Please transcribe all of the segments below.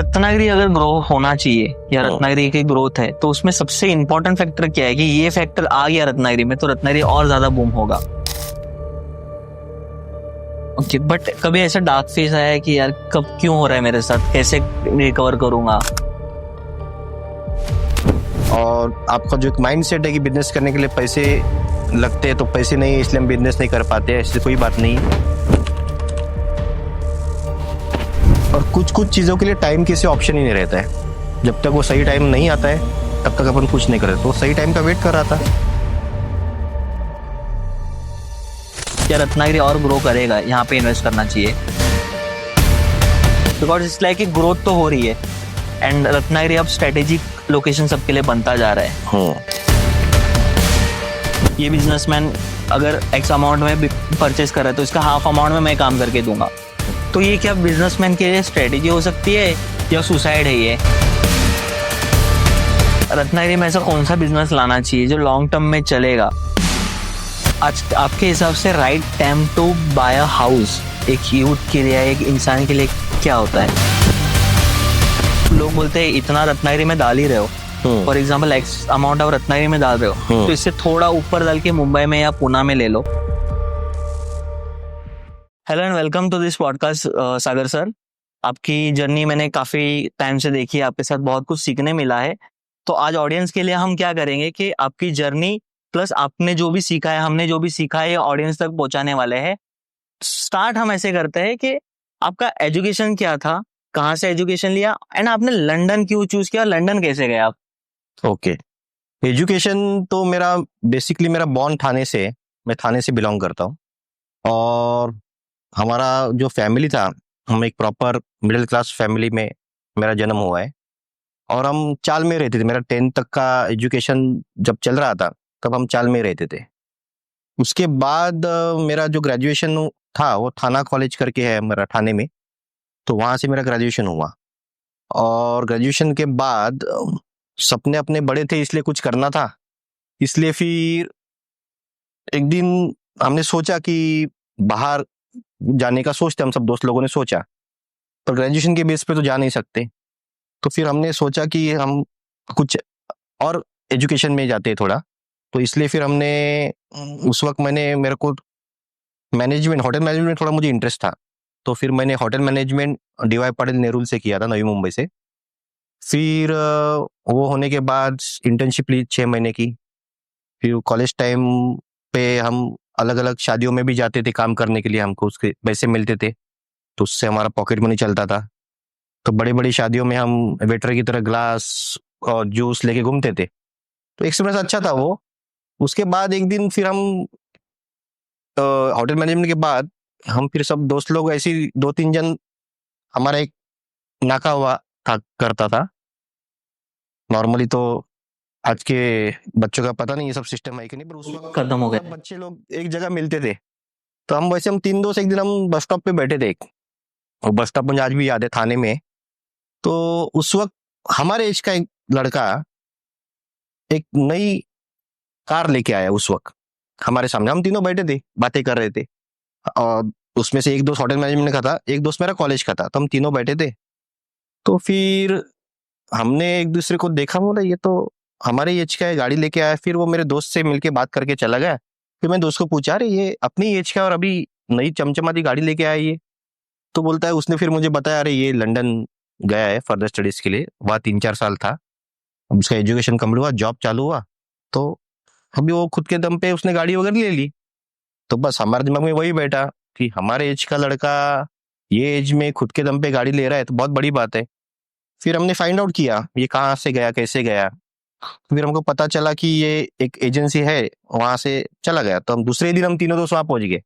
रत्नागिरी अगर ग्रो होना चाहिए या रत्नागिरी की ग्रोथ है तो उसमें सबसे इंपॉर्टेंट फैक्टर क्या है कि ये फैक्टर आ गया रत्नागिरी में तो रत्नागिरी और ज्यादा बूम होगा। ओके, बट कभी ऐसा डार्क फेज आया है कि यार कब क्यों हो रहा है मेरे साथ, कैसे रिकवर करूंगा? और आपका जो एक माइंड सेट है कि बिजनेस करने के लिए पैसे लगते हैं तो पैसे नहीं है इसलिए हम बिजनेस नहीं कर पाते, ऐसी कोई बात नहीं। और कुछ कुछ चीज़ों के लिए टाइम किसी ऑप्शन ही नहीं रहता है। जब तक वो सही टाइम नहीं आता है तब तक अपन कुछ नहीं करते, तो सही टाइम का वेट कर रहा था। क्या रत्नागिरी और ग्रो करेगा? यहाँ पे इन्वेस्ट करना चाहिए बिकॉज इट्स लाइक ग्रोथ तो हो रही है एंड रत्नागिरी अब स्ट्रेटेजिक लोकेशन सबके लिए बनता जा रहा है। ये बिजनेसमैन अगर एक्स अमाउंट में परचेज कर रहा है तो इसका हाफ अमाउंट में मैं काम करके दूंगा। तो ये क्या बिजनेसमैन के लिए स्ट्रेटेजी हो सकती है या सुसाइड है ये? रत्नागिरी में ऐसा कौन सा बिजनेस लाना चाहिए जो लॉन्ग टर्म में चलेगा? आज आपके हिसाब से right time to buy a house एक यूथ के लिए, एक इंसान के लिए क्या होता है? लोग बोलते हैं इतना रत्नागिरी में डाल ही रहे हो, for example x amount of Ratnagiri में डाल रहे हो तो इससे थोड़ा ऊपर डाल के मुंबई में या पुणे में ले लो। Hello and welcome to this podcast Sagar sir. आपकी जर्नी मैंने काफी टाइम से देखी है, आपके साथ बहुत कुछ सीखने मिला है। तो आज ऑडियंस के लिए हम क्या करेंगे कि आपकी जर्नी प्लस आपने जो भी सीखा है, हमने जो भी सीखा है, ये ऑडियंस तक पहुंचाने वाले हैं। स्टार्ट हम ऐसे करते हैं कि आपका एजुकेशन क्या था, कहाँ से एजुकेशन लिया एंड आपने लंदन क्यों चूज किया, लंदन कैसे गए आप? ओके, एजुकेशन तो मेरा बेसिकली मेरा बॉर्न ठाणे से, मैं ठाणे से बिलोंग करता हूँ। और हमारा जो फैमिली था, हम एक प्रॉपर मिडिल क्लास फैमिली में मेरा जन्म हुआ है और हम चाल में रहते थे। मेरा 10th तक का एजुकेशन जब चल रहा था तब हम चाल में रहते थे। उसके बाद मेरा जो ग्रेजुएशन था वो थाना कॉलेज करके है मेरा ठाणे में, तो वहाँ से मेरा ग्रेजुएशन हुआ। और ग्रेजुएशन के बाद सपने अपने बड़े थे इसलिए कुछ करना था, इसलिए फिर एक दिन हमने सोचा कि बाहर जाने का सोचते, हम सब दोस्त लोगों ने सोचा, पर ग्रेजुएशन के बेस पे तो जा नहीं सकते। तो फिर हमने सोचा कि हम कुछ और एजुकेशन में जाते हैं थोड़ा, तो इसलिए फिर हमने उस वक्त मेरे को मैनेजमेंट, होटल मैनेजमेंट थोड़ा मुझे इंटरेस्ट था, तो फिर मैंने hotel management DY Patil Nehru से किया था, नवी मुंबई से। फिर वो होने के बाद इंटर्नशिप ली 6 महीने की। फिर कॉलेज टाइम पे हम अलग अलग शादियों में भी जाते थे काम करने के लिए, हमको उसके पैसे मिलते थे तो उससे हमारा पॉकेट मनी चलता था। तो बड़ी बड़ी शादियों में हम वेटर की तरह ग्लास और जूस लेके घूमते थे, तो एक्सपीरियंस अच्छा था वो। उसके बाद एक दिन फिर हम होटल मैनेजमेंट के बाद हम फिर सब दोस्त लोग ऐसे 2-3 जन, हमारा एक नाका हुआ था करता था। नॉर्मली तो आज के बच्चों का पता नहीं ये सब सिस्टम है कि नहीं, पर उस वक्त खत्म हो गए। बच्चे लोग एक जगह मिलते थे। तो हम 3 दोस्त एक दिन हम बस स्टॉप पे बैठे थे, और बस स्टॉप मुझे आज भी याद है, थाने में। तो उस वक्त हमारे एज का एक लड़का एक नई कार लेके आया। उस वक्त हमारे सामने हम तीनों बैठे थे, बातें कर रहे थे, और उसमें से एक दोस्त होटल मैनेजमेंट का था, एक दोस्त मेरा कॉलेज का था, तो हम तीनों बैठे थे। तो फिर हमने एक दूसरे को देखा, बोला ये तो हमारे एज का है, गाड़ी लेके आया। फिर वो मेरे दोस्त से मिलके बात करके चला गया। फिर मैं दोस्त को पूछा, अरे ये अपनी एज का और अभी नई चमचमाती गाड़ी लेके आया ये? तो बोलता है, उसने फिर मुझे बताया, अरे ये लंदन गया है फर्दर स्टडीज के लिए, वहाँ 3-4 साल था, उसका एजुकेशन कम्प्लीट हुआ, जॉब चालू हुआ, तो अभी वो खुद के दम पे उसने गाड़ी वगैरह ले ली। तो बस हमारे दिमाग में वही बैठा कि हमारे एज का लड़का ये एज में खुद के दम पे गाड़ी ले रहा है तो बहुत बड़ी बात है। फिर हमने फाइंड आउट किया ये कहाँ से गया, कैसे गया। फिर हमको पता चला कि ये एक एजेंसी है, वहां से चला गया। तो हम दूसरे दिन हम तीनों दोस्त वहां पहुंच गए।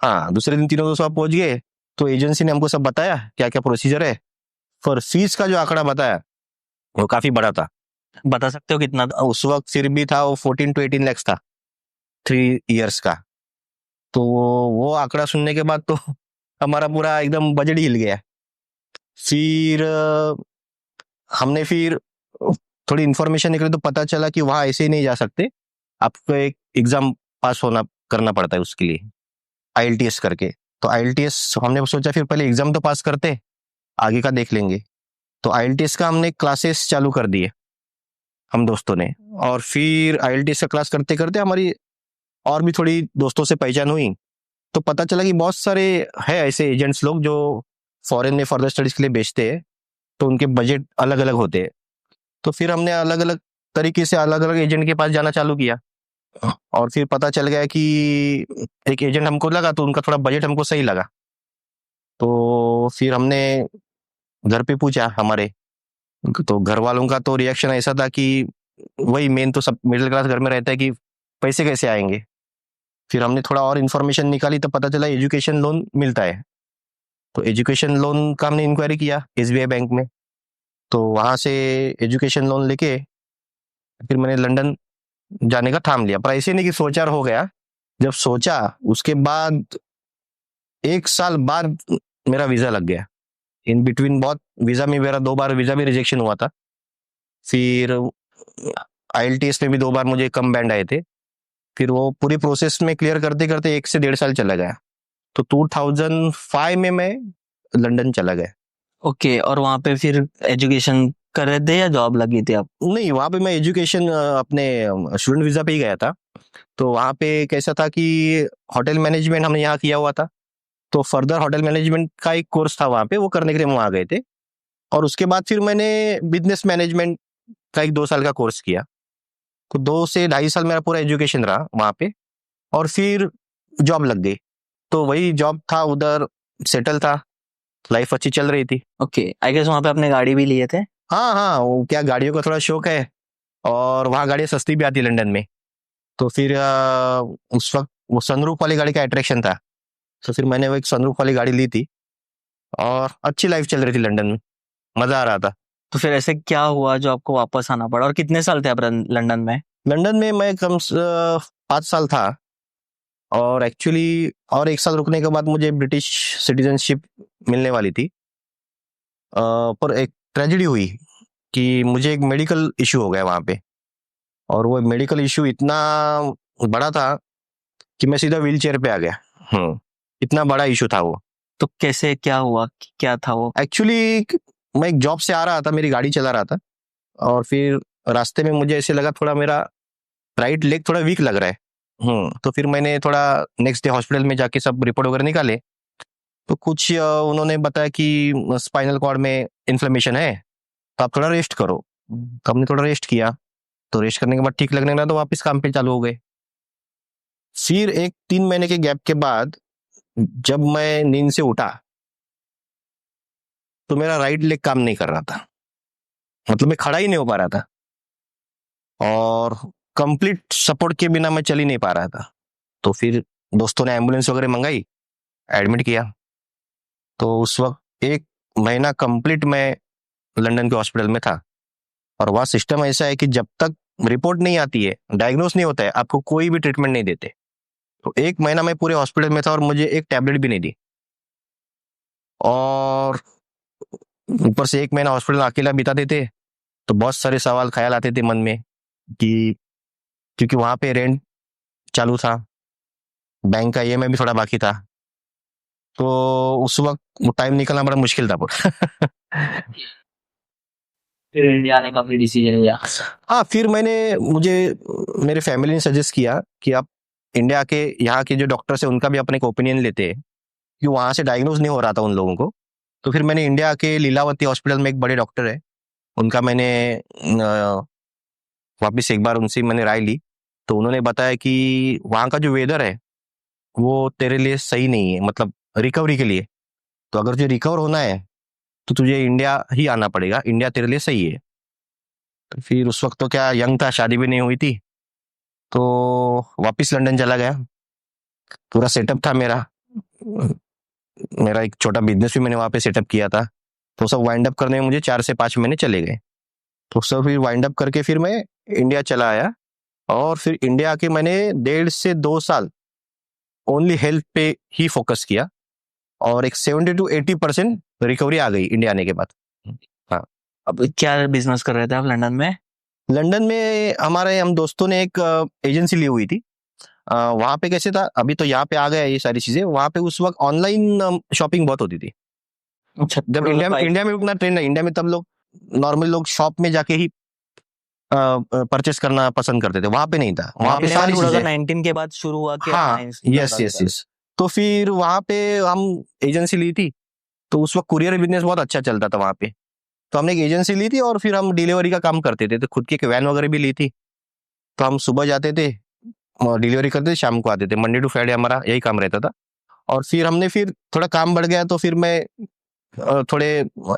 हाँ, दूसरे दिन तीनों दोस्त वहां पहुंच गए, तो एजेंसी ने हमको सब बताया क्या क्या प्रोसीजर है। पर फीस का जो आंकड़ा बताया वो काफी बड़ा था। बता सकते हो कितना था? उस वक्त फिर भी था वो 14 to 18 lakhs था 3 years का। तो वो आंकड़ा सुनने के बाद तो हमारा पूरा एकदम बजट हिल गया। फिर हमने फिर थोड़ी इन्फॉर्मेशन निकली तो पता चला कि वहाँ ऐसे ही नहीं जा सकते, आपको एक एग्जाम पास होना करना पड़ता है उसके लिए, IELTS करके। तो IELTS हमने सोचा फिर पहले एग्जाम तो पास करते, आगे का देख लेंगे। तो IELTS का हमने क्लासेस चालू कर दिए हम दोस्तों ने। और फिर IELTS का क्लास करते करते हमारी और भी थोड़ी दोस्तों से पहचान हुई। तो पता चला कि बहुत सारे है ऐसे एजेंट्स लोग जो फॉरेन में फर्दर स्टडीज के लिए भेजते हैं, तो उनके बजट अलग अलग होते हैं। तो फिर हमने अलग अलग तरीके से अलग अलग एजेंट के पास जाना चालू किया। और फिर पता चल गया कि एक एजेंट हमको लगा तो उनका थोड़ा बजट हमको सही लगा। तो फिर हमने घर पे पूछा हमारे, तो घर वालों का तो रिएक्शन ऐसा था कि वही मेन तो सब मिडिल क्लास घर में रहता है कि पैसे कैसे आएंगे। फिर हमने थोड़ा और इन्फॉर्मेशन निकाली तो पता चला एजुकेशन लोन मिलता है। तो एजुकेशन लोन का हमने इंक्वायरी किया SBI बैंक में। तो वहाँ से एजुकेशन लोन लेके फिर मैंने लंदन जाने का ठान लिया। पर ऐसे नहीं कि सोचा और हो गया। जब सोचा उसके बाद 1 साल बाद मेरा वीजा लग गया। इन बिटवीन बहुत वीजा में मेरा 2 बार वीजा भी रिजेक्शन हुआ था। फिर IELTS में भी 2 बार मुझे कम बैंड आए थे। फिर वो पूरी प्रोसेस में क्लियर करते करते 1 से 1.5 साल चला गया। तो 2005 में मैं लंदन चला गया। ओके, और वहाँ पे फिर एजुकेशन कर रहे थे या जॉब लगी थी आप? नहीं, वहाँ पे मैं एजुकेशन अपने स्टूडेंट वीजा पे ही गया था। तो वहाँ पे कैसा था कि होटल मैनेजमेंट हमने यहाँ किया हुआ था। तो फर्दर होटल मैनेजमेंट का एक कोर्स था वहाँ पे, वो करने के लिए हम वहाँ गए थे। और उसके बाद फिर मैंने बिजनेस मैनेजमेंट का एक 2 साल का कोर्स किया। तो 2 से 2.5 साल मेरा पूरा एजुकेशन रहा वहाँ पे। और फिर जॉब लग गई। तो वही जॉब था, उधर सेटल था, लाइफ अच्छी चल रही थी। ओके, आई गेस वहाँ पे आपने गाड़ी भी लिए थे? हाँ हाँ, वो क्या गाड़ियों का थोड़ा शौक है। और वहाँ गाड़ियाँ सस्ती भी आती है लंदन में। तो फिर उस वक्त वो सनरूफ वाली गाड़ी का अट्रैक्शन था। तो फिर मैंने वो एक सनरूफ वाली गाड़ी ली थी और अच्छी लाइफ चल रही थी लंदन में, मजा आ रहा था। तो फिर ऐसे क्या हुआ जो आपको वापस आना पड़ा, और कितने साल थे आप लंदन में? लंदन में मैं 5 साल था। और एक्चुअली और 1 साल रुकने के बाद मुझे ब्रिटिश सिटीजनशिप मिलने वाली थी। पर एक ट्रेजेडी हुई कि मुझे एक मेडिकल इशू हो गया वहाँ पे। और वो मेडिकल इशू इतना बड़ा था कि मैं सीधा व्हील चेयर पे आ गया। इतना बड़ा इशू था वो। तो कैसे, क्या हुआ, क्या था वो? एक्चुअली मैं एक जॉब से आ रहा था, मेरी गाड़ी चला रहा था। और फिर रास्ते में मुझे ऐसे लगा थोड़ा मेरा राइट लेग थोड़ा वीक लग रहा है। तो फिर मैंने थोड़ा नेक्स्ट डे हॉस्पिटल में जाके सब रिपोर्ट वगैरह निकाले। तो कुछ उन्होंने बताया कि स्पाइनल कॉर्ड में इन्फ्लेमेशन है, तो आप थोड़ा रेस्ट करो। तो हमने थोड़ा रेस्ट किया। तो रेस्ट करने के बाद ठीक लगने लगा तो वापस काम पे चालू हो गए। फिर एक 3 महीने के गैप के बाद जब मैं नींद से उठा तो मेरा राइट लेग काम नहीं कर रहा था। मतलब मैं खड़ा ही नहीं हो पा रहा था। और कंप्लीट सपोर्ट के बिना मैं चल ही नहीं पा रहा था। तो फिर दोस्तों ने एम्बुलेंस वगैरह मंगाई, एडमिट किया। तो उस वक्त 1 महीना कंप्लीट मैं लंदन के हॉस्पिटल में था। और वह सिस्टम ऐसा है कि जब तक रिपोर्ट नहीं आती है, डायग्नोस नहीं होता है, आपको कोई भी ट्रीटमेंट नहीं देते। तो 1 महीना मैं पूरे हॉस्पिटल में था और मुझे एक टैबलेट भी नहीं दी। और ऊपर से 1 महीना हॉस्पिटल अकेला बिताते थे। तो बहुत सारे सवाल ख्याल आते थे मन में कि क्योंकि वहां पे रेंट चालू था, बैंक का EMI भी थोड़ा बाकी था। तो उस वक्त वो टाइम निकलना बड़ा मुश्किल था पूरा। फिर इंडिया आने का फिर डिसीजन लिया? हाँ, फिर मुझे मेरे फैमिली ने सजेस्ट किया कि आप इंडिया के यहाँ के जो डॉक्टर्स है उनका भी अपने ओपिनियन लेते हैं, कि वहाँ से डायग्नोज नहीं हो रहा था उन लोगों को। तो फिर मैंने इंडिया के लीलावती हॉस्पिटल में एक बड़े डॉक्टर है, उनका मैंने वापिस एक बार उनसे मैंने राय ली। तो उन्होंने बताया कि वहाँ का जो वेदर है वो तेरे लिए सही नहीं है, मतलब रिकवरी के लिए। तो अगर तुझे रिकवर होना है तो तुझे इंडिया ही आना पड़ेगा, इंडिया तेरे लिए सही है। तो फिर उस वक्त तो क्या यंग था, शादी भी नहीं हुई थी। तो वापिस लंदन चला गया। पूरा सेटअप था मेरा। मेरा एक छोटा बिजनेस भी मैंने वहाँ पे सेटअप किया था। तो सब वाइंड अप करने में मुझे 4 से 5 महीने चले गए। तो सब फिर वाइंड अप करके फिर मैं इंडिया चला आया। और फिर इंडिया आके मैंने 1.5 से 2 साल ओनली हेल्थ पे ही फोकस किया। और एक 70 to 80% रिकवरी आ गई इंडिया आने के बाद। हाँ। अब क्या बिजनेस कर रहे थे आप लंदन में? लंदन में हम दोस्तों ने एक एजेंसी ली हुई थी। वहाँ पे कैसे था, अभी तो यहाँ पे आ गया ये सारी चीजें, वहाँ पे उस वक्त ऑनलाइन शॉपिंग बहुत होती थी। अच्छा, जब इंडिया में उतना ट्रेंड है, इंडिया में तब लोग नॉर्मली लोग शॉप में जाके ही परचेस करना पसंद करते थे, वहां पे नहीं था। वहां पे आपने सारी चीजें, 2019 के बाद शुरू हुआ कि हाँ, appliance यस ज्यादा यस करा? यस। तो फिर वहां पे हम एजेंसी ली थी, तो उस वक्त कुरियर बिजनेस बहुत अच्छा चलता था वहां पे। तो हमने एक एजेंसी ली थी और फिर हम डिलीवरी का काम करते थे, तो खुद की एक वैन वगैरह भी ली थी। तो हम सुबह जाते थे, डिलीवरी करते थे, शाम को आते थे। मंडे टू फ्राइडे हमारा यही काम रहता था। और फिर थोड़ा काम बढ़ गया, तो फिर मैं थोड़े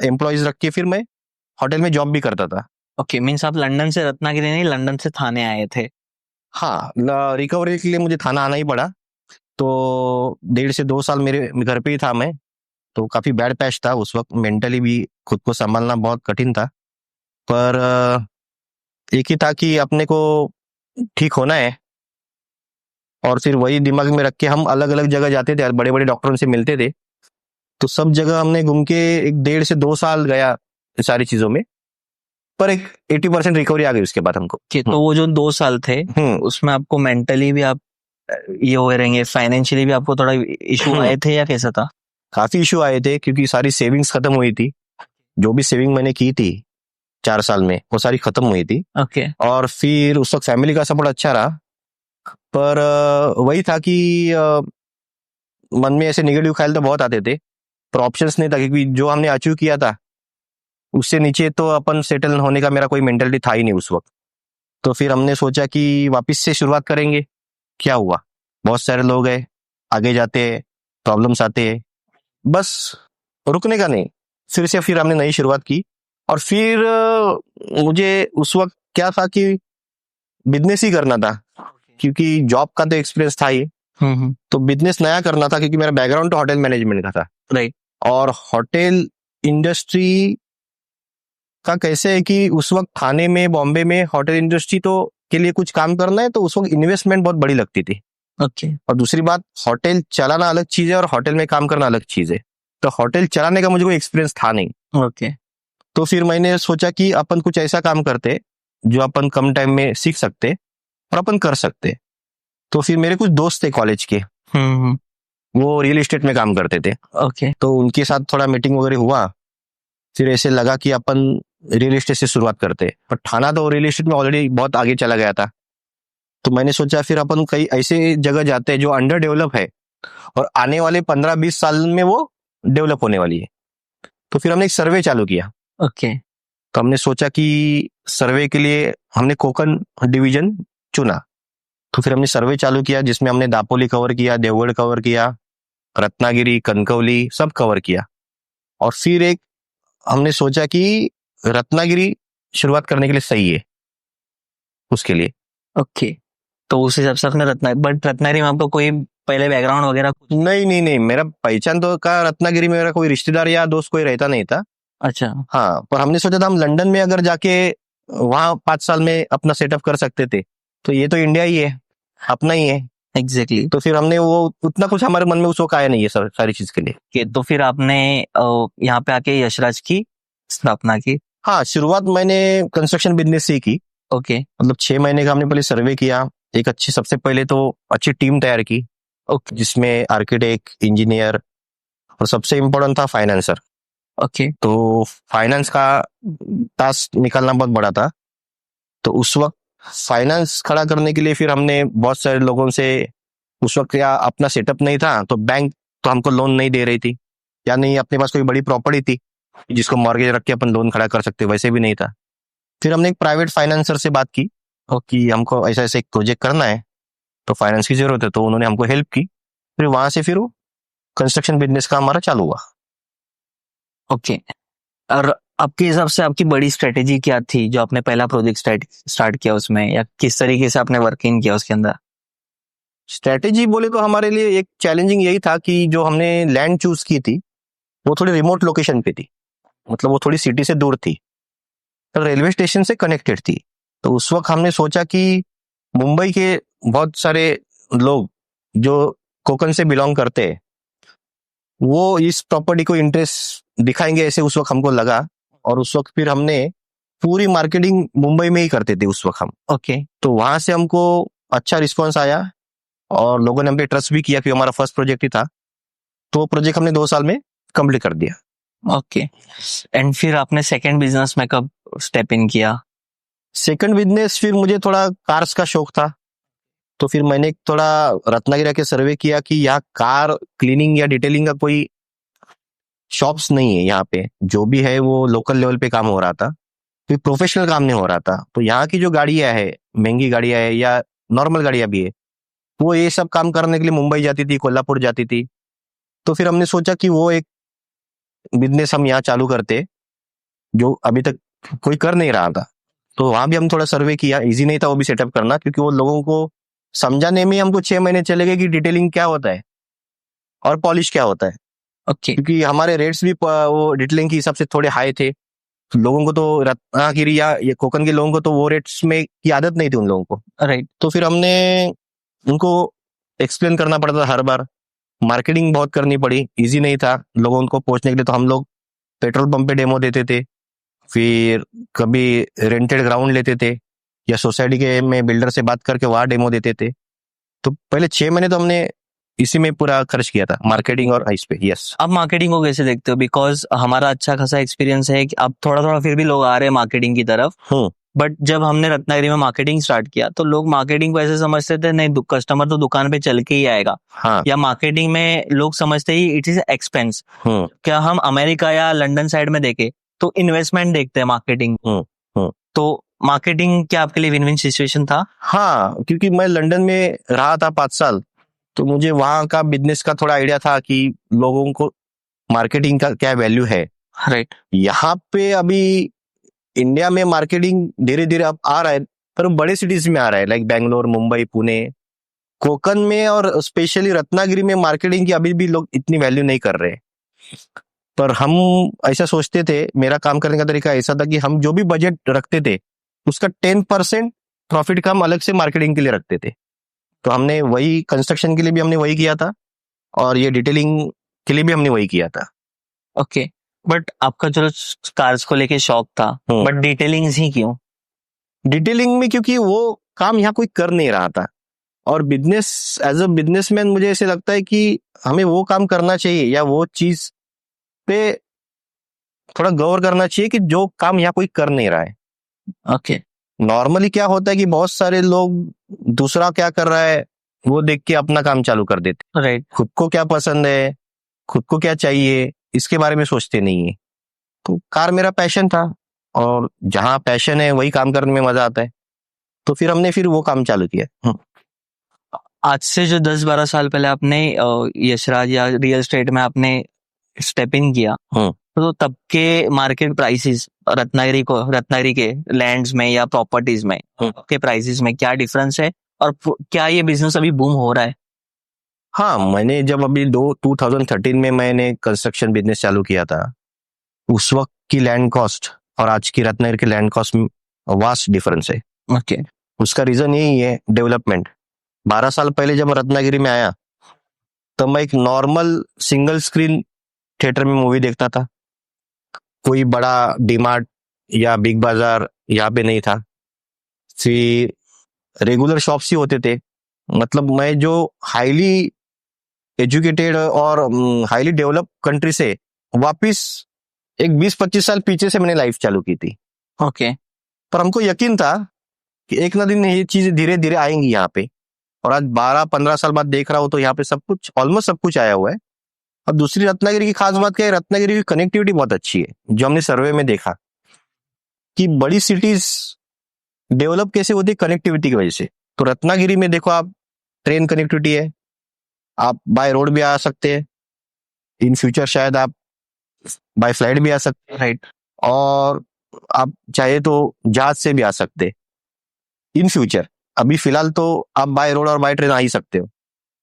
एम्प्लॉयज रख के फिर मैं होटल में जॉब भी करता था। ओके, मीन्स आप लंदन से रत्नागिरी नहीं, लंदन से थाने आए थे? हाँ, रिकवरी के लिए मुझे थाना आना ही पड़ा। तो 1.5 से 2 साल मेरे घर पे ही था मैं। तो काफी बैड पैच था उस वक्त, मेंटली भी खुद को संभालना बहुत कठिन था। पर एक ही था कि अपने को ठीक होना है। और फिर वही दिमाग में रख के हम अलग अलग जगह जाते थे, बड़े बड़े डॉक्टरों से मिलते थे। तो सब जगह हमने घूम के एक 1.5 से 2 साल गया सारी चीजों में। पर एक 80% रिकवरी आ गई उसके बाद हमको। कि तो वो जो 2 साल थे हम्म उसमें आपको मेंटली भी आप ये हो रहेंगे, फाइनेंशियली भी आपको थोड़ा इशू आए थे या कैसा था? काफी इशू आए थे, क्योंकि सारी सेविंग्स खत्म हुई थी। जो भी सेविंग मैंने की थी 4 साल में, वो सारी खत्म हुई थी। ओके। और फिर उस वक्त फैमिली का सपोर्ट अच्छा रहा। पर वही था कि मन में ऐसे नेगेटिव ख्याल तो बहुत आते थे, पर ऑप्शंस नहीं था, क्योंकि जो हमने अचीव किया था उससे नीचे तो अपन सेटल होने का मेरा कोई मेंटलिटी था ही नहीं उस वक्त। तो फिर हमने सोचा कि वापस से शुरुआत करेंगे। क्या हुआ, बहुत सारे लोग हैं, आगे जाते हैं, प्रॉब्लम्स आते हैं, बस रुकने का नहीं। फिर हमने नई शुरुआत की। और फिर मुझे उस वक्त क्या था कि बिजनेस ही करना था, क्योंकि जॉब का तो एक्सपीरियंस था ही। तो बिजनेस नया करना था, क्योंकि मेरा बैकग्राउंड तो होटल मैनेजमेंट का था। राइट। और होटल इंडस्ट्री का कैसे है कि उस वक्त थाने में, बॉम्बे में होटल इंडस्ट्री तो के लिए कुछ काम करना है, तो उस वक्त इन्वेस्टमेंट बहुत बड़ी लगती थी। ओके। और दूसरी बात, होटल चलाना अलग चीज है और होटल में काम करना अलग चीज है। तो होटल चलाने का मुझे कोई एक्सपीरियंस था नहीं। ओके। तो फिर मैंने सोचा कि अपन कुछ ऐसा काम करते जो अपन कम टाइम में सीख सकते और अपन कर सकते। तो फिर मेरे कुछ दोस्त थे कॉलेज के, वो रियल एस्टेट में काम करते थे। ओके। तो उनके साथ थोड़ा मीटिंग वगैरह हुआ। फिर ऐसे लगा कि अपन रियल एस्टेट से शुरुआत करते, पर थाना तो रियल एस्टेट में ऑलरेडी बहुत आगे चला गया था। तो मैंने सोचा फिर अपन कई ऐसे जगह जाते हैं जो अंडर डेवलप है और आने वाले 15-20 साल में वो डेवलप होने वाली है। तो फिर हमने एक सर्वे चालू किया। ओके। तो हमने सोचा कि सर्वे के लिए हमने कोकण डिवीजन चुना। तो फिर हमने सर्वे चालू किया, जिसमें हमने दापोली कवर किया, देवगढ़ कवर किया, रत्नागिरी, कनकौली सब कवर किया। और फिर एक हमने सोचा कि रत्नागिरी शुरुआत करने के लिए सही है उसके लिए। ओके। तो उस हिसाब से आपने रत्नागिरी में आपको कोई पहले बैकग्राउंड वगैरह कुछ? नहीं नहीं नहीं, मेरा पहचान तो का रत्नागिरी में मेरा कोई रिश्तेदार या दोस्त कोई रहता नहीं था। अच्छा। हाँ, पर हमने सोचा था हम लंदन में अगर जाके वहां 5 साल में अपना सेटअप कर सकते थे, तो ये तो इंडिया ही है, अपना ही है। एग्जैक्टली। तो फिर हमने वो उतना कुछ हमारे मन में उस वक्त आया नहीं है सारी चीज के लिए। कि तो फिर आपने यहाँ पे आके यशराज की स्थापना की? हाँ, शुरुआत मैंने कंस्ट्रक्शन बिजनेस से ही की। ओके। मतलब 6 महीने का हमने पहले सर्वे किया, एक अच्छी, सबसे पहले तो अच्छी टीम तैयार की। ओके। जिसमें आर्किटेक्ट, इंजीनियर और सबसे इम्पोर्टेंट था फाइनेंसर। ओके। तो फाइनेंस का टास्क निकालना बहुत बड़ा था। तो उस वक्त फाइनेंस खड़ा करने के लिए फिर हमने बहुत सारे लोगों से, उस वक्त या अपना सेटअप नहीं था तो बैंक तो हमको लोन नहीं दे रही थी, या नहीं अपने पास कोई बड़ी प्रॉपर्टी थी जिसको मॉर्गेज रख के अपन लोन खड़ा कर सकते, वैसे भी नहीं था। फिर हमने एक प्राइवेट फाइनेंसर से बात की कि हमको ऐसा ऐसा एक प्रोजेक्ट करना है, तो फाइनेंस की जरूरत है। तो उन्होंने हमको हेल्प की। फिर वहां से फिर वो कंस्ट्रक्शन बिजनेस का हमारा चालू हुआ। ओके। और आपके हिसाब से आपकी बड़ी स्ट्रेटेजी क्या थी जो आपने पहला प्रोजेक्ट स्टार्ट किया उसमें, या किस तरीके से आपने वर्क इन किया उसके अंदर? स्ट्रेटेजी बोले तो हमारे लिए एक चैलेंजिंग यही था कि जो हमने लैंड चूज की थी वो थोड़ी रिमोट लोकेशन पे थी। मतलब वो थोड़ी सिटी से दूर थी, तो रेलवे स्टेशन से कनेक्टेड थी। तो उस वक्त हमने सोचा कि मुंबई के बहुत सारे लोग जो कोकण से बिलोंग करते हैं, वो इस प्रॉपर्टी को इंटरेस्ट दिखाएंगे, ऐसे उस वक्त हमको लगा। और उस वक्त फिर हमने पूरी मार्केटिंग मुंबई में ही करते थे उस वक्त हम। ओके। तो वहां से हमको अच्छा रिस्पॉन्स आया और लोगों ने हम पे ट्रस्ट भी किया, कि हमारा फर्स्ट प्रोजेक्ट ही था। तो प्रोजेक्ट हमने 2 साल में कंप्लीट कर दिया। ओके, एंड फिर आपने सेकंड बिजनेस में कब स्टेप इन किया? सेकंड बिजनेस फिर मुझे थोड़ा कार्स का शौक था, तो फिर मैंने थोड़ा रत्नागिरी के सर्वे किया कि यहाँ कार क्लीनिंग या डिटेलिंग का कोई शॉप्स नहीं है यहाँ पे, जो भी है वो लोकल लेवल पे काम हो रहा था, कोई प्रोफेशनल काम नहीं हो रहा था। तो यहाँ की जो गाड़ियां है, महंगी गाड़ियां है या नॉर्मल गाड़ियां भी है, वो ये सब काम करने के लिए मुंबई जाती थी, कोल्हापुर जाती थी। तो फिर हमने सोचा कि वो एक बिजनेस हम यहाँ चालू करते, जो अभी तक कोई कर नहीं रहा था। तो वहां भी हम थोड़ा सर्वे किया, इजी नहीं था वो भी सेटअप करना, क्योंकि वो लोगों को समझाने में हमको 6 महीने चले गए कि डिटेलिंग क्या होता है और पॉलिश क्या होता है, ओके, क्योंकि हमारे रेट्स भी वो डिटेलिंग के हिसाब से थोड़े हाई थे। लोगों को तो रत्नागिरी या ये कोकन के लोगों को तो वो रेट्स में की आदत नहीं थी उन लोगों को। राइट, तो फिर हमने उनको एक्सप्लेन करना पड़ता था हर बार, मार्केटिंग बहुत करनी पड़ी, इजी नहीं था लोगों को पहुंचने के लिए। तो हम लोग पेट्रोल पंप पे डेमो देते थे, फिर कभी रेंटेड ग्राउंड लेते थे, या सोसाइटी के में बिल्डर से बात करके वहां डेमो देते थे। तो पहले 6 महीने तो हमने इसी में पूरा खर्च किया था, मार्केटिंग और इस पे। यस। आप मार्केटिंग को कैसे देखते हो? बिकॉज हमारा अच्छा खासा एक्सपीरियंस है कि अब थोड़ा थोड़ा फिर भी लोग आ रहे हैं मार्केटिंग की तरफ, बट जब हमने रत्नागिरी में मार्केटिंग स्टार्ट किया तो लोग मार्केटिंग को ऐसे समझते थे, नहीं कस्टमर तो दुकान पे चल के ही आएगा। हाँ। या मार्केटिंग में लोग समझते ही इट इज एक्सपेंस। हम्म क्या हम अमेरिका या लंदन साइड में देखें तो इन्वेस्टमेंट देखते हैं मार्केटिंग। तो मार्केटिंग क्या आपके लिए विन विन सिचुएशन था? हाँ, क्योंकि मैं लंदन में रहा था 5 साल, तो मुझे वहाँ का बिजनेस का थोड़ा आइडिया था कि लोगों को मार्केटिंग का क्या वैल्यू है। राइट, यहाँ पे अभी इंडिया में मार्केटिंग धीरे धीरे अब आ रहा है, पर बड़े सिटीज में आ रहा है, लाइक बैंगलोर, मुंबई, पुणे, कोकन में और स्पेशली रत्नागिरी में मार्केटिंग की अभी भी लोग इतनी वैल्यू नहीं कर रहे। पर हम ऐसा सोचते थे, मेरा काम करने का तरीका ऐसा था कि हम जो भी बजट रखते थे उसका 10% प्रॉफिट का हम अलग से मार्केटिंग के लिए रखते थे। तो हमने वही कंस्ट्रक्शन के लिए भी हमने वही किया था, और ये डिटेलिंग के लिए भी हमने वही किया था। ओके, बट आपका जो कार्स को लेके शौक था, बट डिटेलिंग ही क्यों? डिटेलिंग में क्योंकि वो काम यहाँ कोई कर नहीं रहा था, और बिजनेस एज अ बिजनेसमैन मुझे ऐसे लगता है कि हमें वो काम करना चाहिए या वो चीज पे थोड़ा गौर करना चाहिए कि जो काम यहाँ कोई कर नहीं रहा है। ओके, नॉर्मली क्या होता है कि बहुत सारे लोग दूसरा क्या कर रहा है वो देख के अपना काम चालू कर देते, राइट, खुद को क्या पसंद है, खुद को क्या चाहिए, इसके बारे में सोचते नहीं है। तो कार मेरा पैशन था, और जहाँ पैशन है वही काम करने में मजा आता है, तो फिर हमने फिर वो काम चालू किया। आज से जो 10-12 साल पहले आपने यशराज या रियल एस्टेट में आपने स्टेप इन किया, तो तब के मार्केट प्राइसेस रत्नागिरी के लैंड्स में या प्रॉपर्टीज में के प्राइसेस में क्या डिफरेंस है, और क्या ये बिजनेस अभी बूम हो रहा है? हाँ, मैंने जब अभी 2013 में मैंने कंस्ट्रक्शन बिजनेस चालू किया था, उस वक्त की लैंड कॉस्ट और आज की रत्नागिरी की लैंड कॉस्ट में वास्ट डिफरेंस है। ओके, उसका रीजन यही है, डेवलपमेंट। 12 साल पहले जब रत्नागिरी में आया तब मैं एक नॉर्मल सिंगल स्क्रीन थिएटर में मूवी देखता था, कोई बड़ा डीमार्ट या बिग बाजार यहाँ पे नहीं था, फिर रेगुलर शॉप्स ही होते थे। मतलब मैं जो हाईली एजुकेटेड और हाईली डेवलप कंट्री से वापिस एक 20-25 साल पीछे से मैंने लाइफ चालू की थी। ओके, पर हमको यकीन था कि एक ना दिन ये चीजें धीरे धीरे आएंगी यहाँ पे, और आज 12-15 साल बाद देख रहा हूँ तो यहाँ पे सब कुछ, ऑलमोस्ट सब कुछ आया हुआ है। और दूसरी रत्नागिरी की खास बात क्या है, रत्नागिरी की कनेक्टिविटी बहुत अच्छी है, जो हमने सर्वे में देखा कि बड़ी सिटीज डेवलप कैसे होती है, कनेक्टिविटी की वजह से। तो रत्नागिरी में देखो आप, ट्रेन कनेक्टिविटी है, आप बाय रोड भी आ सकते हैं, इन फ्यूचर शायद आप बाय फ्लाइट भी आ सकते हैं, राइट, और आप चाहे तो जहाज से भी आ सकते हैं इन फ्यूचर। अभी फिलहाल तो आप बाय रोड और बाय ट्रेन आ ही सकते हो।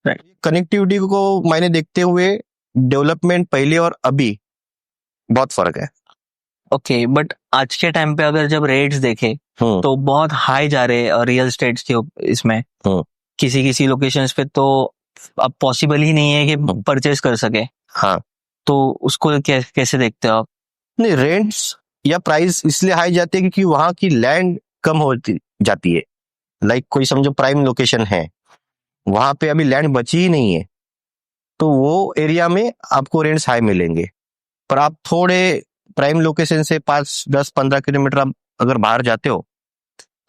राइट, कनेक्टिविटी को मैंने देखते हुए डेवलपमेंट पहले और अभी बहुत फर्क है। ओके, बट आज के टाइम पे अगर जब रेट्स देखे तो बहुत हाई जा रहे हैं रियल एस्टेट्स के इसमें। किसी किसी लोकेशंस पे तो अब पॉसिबल ही नहीं है कि परचेज कर सके। हाँ, तो उसको कैसे देखते हो आप? नहीं, रेंट्स या प्राइस इसलिए हाई जाती है क्योंकि वहां की लैंड कम होती जाती है। लाइक कोई समझो प्राइम लोकेशन है, वहां पे अभी लैंड बची ही नहीं है, तो वो एरिया में आपको रेंट्स हाई मिलेंगे। पर आप थोड़े प्राइम लोकेशन से 5, 10, 15 किलोमीटर आप अगर बाहर जाते हो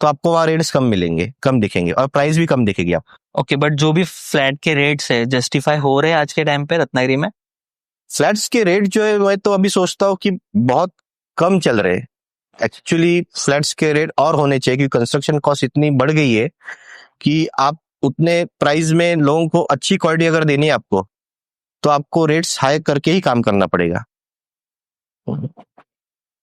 तो आपको वहाँ रेट्स कम मिलेंगे, कम दिखेंगे और प्राइस भी कम दिखेगी आप। ओके, बट जो भी फ्लैट के रेट्स है जस्टिफाई हो रहे हैं आज के टाइम पे रत्नागिरी में? फ्लैट्स के रेट जो है मैं तो अभी सोचता हूँ कि बहुत कम चल रहे हैं। एक्चुअली फ्लैट्स के रेट और होने चाहिए क्योंकि कंस्ट्रक्शन कॉस्ट इतनी बढ़ गई है कि आप उतने प्राइस में लोगों को अच्छी क्वालिटी अगर देनी है आपको तो आपको रेट्स हाई करके ही काम करना पड़ेगा।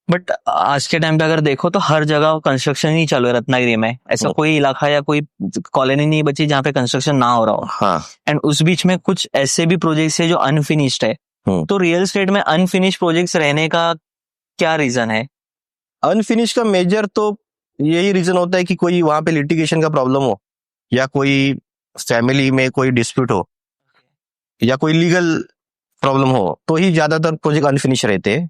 बट आज के टाइम पे अगर देखो तो हर जगह कंस्ट्रक्शन ही चालू है रत्नागिरी में। ऐसा कोई इलाका या कोई कॉलोनी नहीं बची जहाँ पे कंस्ट्रक्शन ना हो रहा हो। हाँ, एंड उस बीच में कुछ ऐसे भी प्रोजेक्ट्स है जो अनफिनिश्ड है। तो रियल एस्टेट में अनफिनिश्ड प्रोजेक्ट्स रहने का क्या रीजन है? अनफिनिश का मेजर तो यही रीजन होता है कि कोई वहां पे लिटिगेशन का प्रॉब्लम हो या कोई फैमिली में कोई डिस्प्यूट हो या कोई लीगल प्रॉब्लम हो तो ही ज्यादातर प्रोजेक्ट अनफिनिश रहते हैं।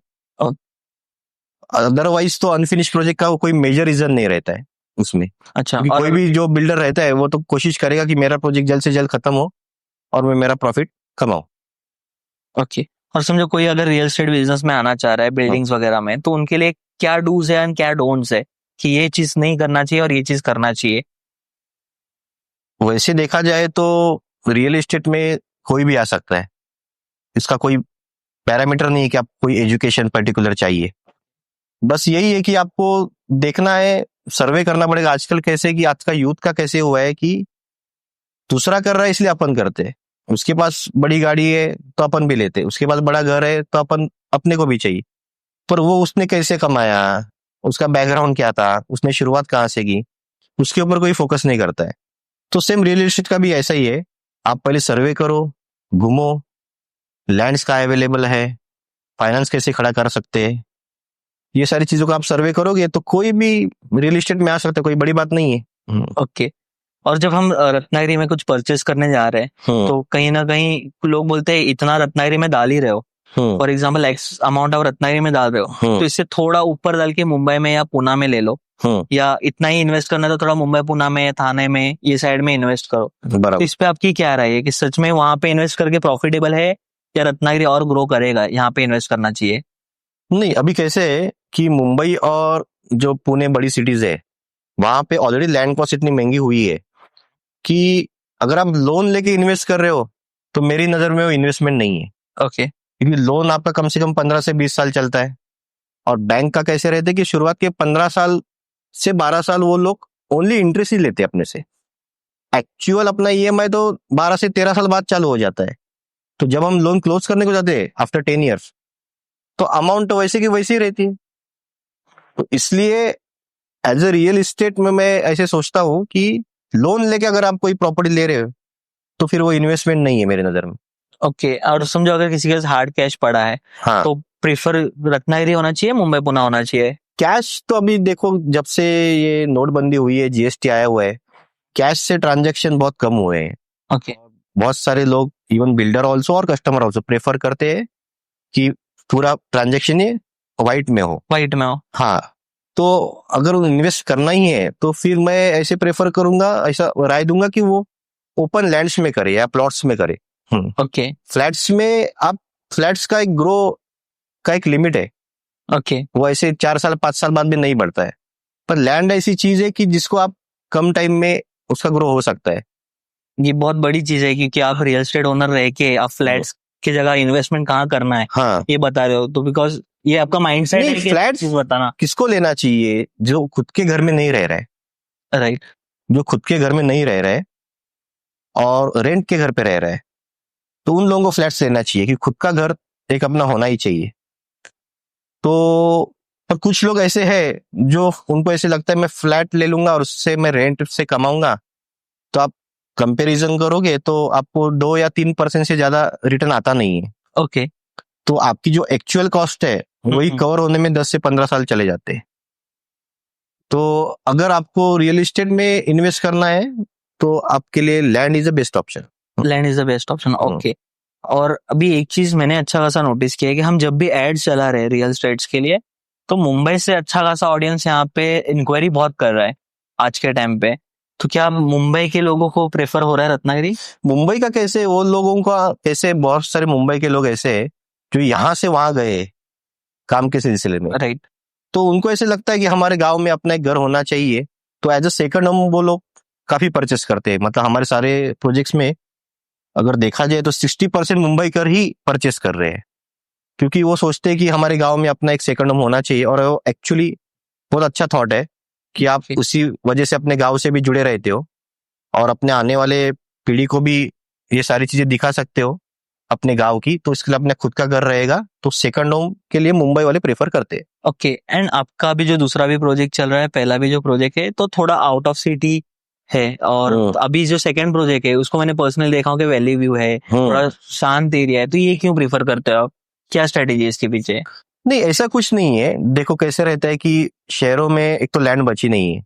अदरवाइज तो अनफिनिश प्रोजेक्ट का कोई मेजर रीजन नहीं रहता है उसमें। अच्छा, क्योंकि कोई भी जो बिल्डर रहता है वो तो कोशिश करेगा कि मेरा प्रोजेक्ट जल्द से जल्द खत्म हो और मैं मेरा प्रॉफिट कमाऊं। ओके, और समझो कोई अगर रियल एस्टेट बिजनेस में आना चाह रहा है बिल्डिंग्स वगैरह में, तो उनके लिए क्या डूज है एंड क्या डोंट्स है कि ये चीज नहीं करना चाहिए और ये चीज करना चाहिए? वैसे देखा जाए तो रियल एस्टेट में कोई भी आ सकता है, इसका कोई पैरामीटर नहीं है कि आप कोई एजुकेशन पर्टिकुलर चाहिए। बस यही है कि आपको देखना है, सर्वे करना पड़ेगा आजकल कैसे कि आज का यूथ का कैसे हुआ है कि दूसरा कर रहा है इसलिए अपन करते हैं। उसके पास बड़ी गाड़ी है तो अपन भी लेते, उसके पास बड़ा घर है तो अपन अपने को भी चाहिए, पर वो उसने कैसे कमाया, उसका बैकग्राउंड क्या था, उसने शुरुआत कहाँ से की, उसके ऊपर कोई फोकस नहीं करता है। तो सेम रियल एस्टेट का भी ऐसा ही है, आप पहले सर्वे करो, घूमो, लैंड्स का अवेलेबल है, फाइनेंस कैसे खड़ा कर सकते हैं, ये सारी चीजों का आप सर्वे करोगे तो कोई भी रियल एस्टेट में आ सकता है, कोई बड़ी बात नहीं है। ओके, और जब हम रत्नागिरी में कुछ परचेस करने जा रहे हैं तो कहीं ना कहीं लोग बोलते हैं इतना रत्नागिरी में डाल ही रहे हो, for example x amount of Ratnagiri में डाल रहे हो तो इससे थोड़ा ऊपर डाल के मुंबई में या पुणे में ले लो, या इतना ही इन्वेस्ट करना है तो थोड़ा मुंबई पुणे में थाने में ये साइड में इन्वेस्ट करो। तो इस पे आपकी क्या राय है कि सच में वहां पे इन्वेस्ट करके प्रॉफिटेबल है या रत्नागिरी और ग्रो करेगा, यहाँ पे इन्वेस्ट करना चाहिए? नहीं, अभी कैसे है कि मुंबई और जो पुणे बड़ी सिटीज है वहां पे ऑलरेडी लैंड कॉस्ट इतनी महंगी हुई है कि अगर आप लोन लेके इन्वेस्ट कर रहे हो तो मेरी नजर में वो इन्वेस्टमेंट नहीं है। ओके, क्योंकि लोन आपका कम से कम 15 से 20 साल चलता है और बैंक का कैसे रहता है कि शुरुआत के 15 साल से 12 साल वो लोग ओनली इंटरेस्ट ही लेते हैं अपने से, एक्चुअल अपना ईएमआई तो 12 से 13 साल बाद चालू हो जाता है। तो जब हम लोन क्लोज करने को जाते हैं आफ्टर 10 ईयर्स तो अमाउंट तो वैसे की वैसी ही रहती है। तो इसलिए एज ए रियल एस्टेट में मैं ऐसे सोचता हूँ कि लोन लेके अगर आप कोई प्रॉपर्टी ले रहे हो तो फिर वो इन्वेस्टमेंट नहीं है मेरी नजर में। ओके, और समझो अगर किसी के पास हार्ड कैश पड़ा है हाँ, तो प्रीफर रत्नागिरी होना चाहिए, मुंबई पुणे होना चाहिए? कैश तो अभी देखो जब से ये नोटबंदी हुई है, जीएसटी आया हुआ है, कैश से ट्रांजैक्शन बहुत कम हुए हैं। ओके, बहुत सारे लोग इवन बिल्डर ऑल्सो और कस्टमर ऑल्सो प्रेफर करते हैं कि पूरा ट्रांजैक्शन ये व्हाइट में हो। वाइट में हो? हाँ, तो अगर इन्वेस्ट करना ही है तो फिर मैं ऐसे प्रेफर करूंगा, ऐसा राय दूंगा कि वो ओपन लैंड्स में करे या प्लॉट्स में करे। ओके, फ्लैट्स में आप फ्लैट्स का एक ग्रो का एक लिमिट है, ओके, वो ऐसे 4 साल 5 साल बाद भी नहीं बढ़ता है, पर लैंड ऐसी चीज है कि जिसको आप कम टाइम में उसका ग्रो हो सकता है। ये बहुत बड़ी चीज है क्योंकि आप रियल एस्टेट ओनर रह के आप फ्लैट्स की जगह इन्वेस्टमेंट कहाँ करना है हाँ, ये बता रहे हो, तो बिकॉज ये आपका माइंडसेट है कि फ्लैट्स बताना। किसको लेना चाहिए? जो खुद के घर में नहीं रह रहा है, राइट, जो खुद के घर में नहीं रह रहा है और रेंट के घर पे रह रहा है, तो उन लोगों को फ्लैट्स लेना चाहिए कि खुद का घर एक अपना होना ही चाहिए। तो पर कुछ लोग ऐसे हैं जो उनको ऐसे लगता है मैं फ्लैट ले लूंगा और उससे मैं रेंट से कमाऊंगा, तो आप कंपैरिजन करोगे तो आपको 2 या 3% से ज्यादा रिटर्न आता नहीं है। ओके, तो आपकी जो एक्चुअल कॉस्ट है वही कवर होने में 10 से 15 साल चले जाते हैं। तो अगर आपको रियल एस्टेट में इन्वेस्ट करना है तो आपके लिए land is the best option. Land is the best option. Okay, और अभी एक चीज मैंने अच्छा खासा नोटिस किया है कि हम जब भी एड्स चला रहे हैं रियल एस्टेट्स के लिए तो मुंबई से अच्छा खासा ऑडियंस यहाँ पे इंक्वायरी बहुत कर रहा है आज के टाइम पे। तो क्या मुंबई के लोगों को प्रेफर हो रहा है रत्नागिरी? मुंबई का कैसे, वो लोगों का कैसे, बहुत सारे मुंबई के लोग ऐसे हैं जो यहाँ से वहां गए काम के सिलसिले में। राइट। तो उनको ऐसे लगता है कि हमारे गांव में अपना एक घर होना चाहिए, तो एज अ सेकंड होम वो लोग काफी परचेस करते हैं। मतलब हमारे सारे प्रोजेक्ट्स में अगर देखा जाए तो 60% मुंबई कर ही परचेस कर रहे हैं, क्योंकि वो सोचते हैं कि हमारे गांव में अपना एक सेकंड होम होना चाहिए। और वो एक्चुअली बहुत अच्छा थॉट है कि आप उसी वजह से अपने गांव से भी जुड़े रहते हो और अपने आने वाले पीढ़ी को भी ये सारी चीजें दिखा सकते हो अपने गांव की। तो इसके लिए अपने खुद का घर रहेगा, तो सेकंड होम के लिए मुंबई वाले प्रेफर करते हैं। ओके। एंड आपका भी जो दूसरा भी प्रोजेक्ट चल रहा है, पहला भी जो प्रोजेक्ट है, तो थोड़ा आउट ऑफ सिटी है, और अभी जो सेकंड प्रोजेक्ट है उसको मैंने पर्सनली देखा हूँ कि वैली व्यू है, थोड़ा शांत एरिया है, तो ये क्यों प्रीफर करते हो आप? क्या स्ट्रेटेजी है इसके पीछे? नहीं, ऐसा कुछ नहीं है। देखो कैसे रहता है कि शहरों में एक तो लैंड बची नहीं है,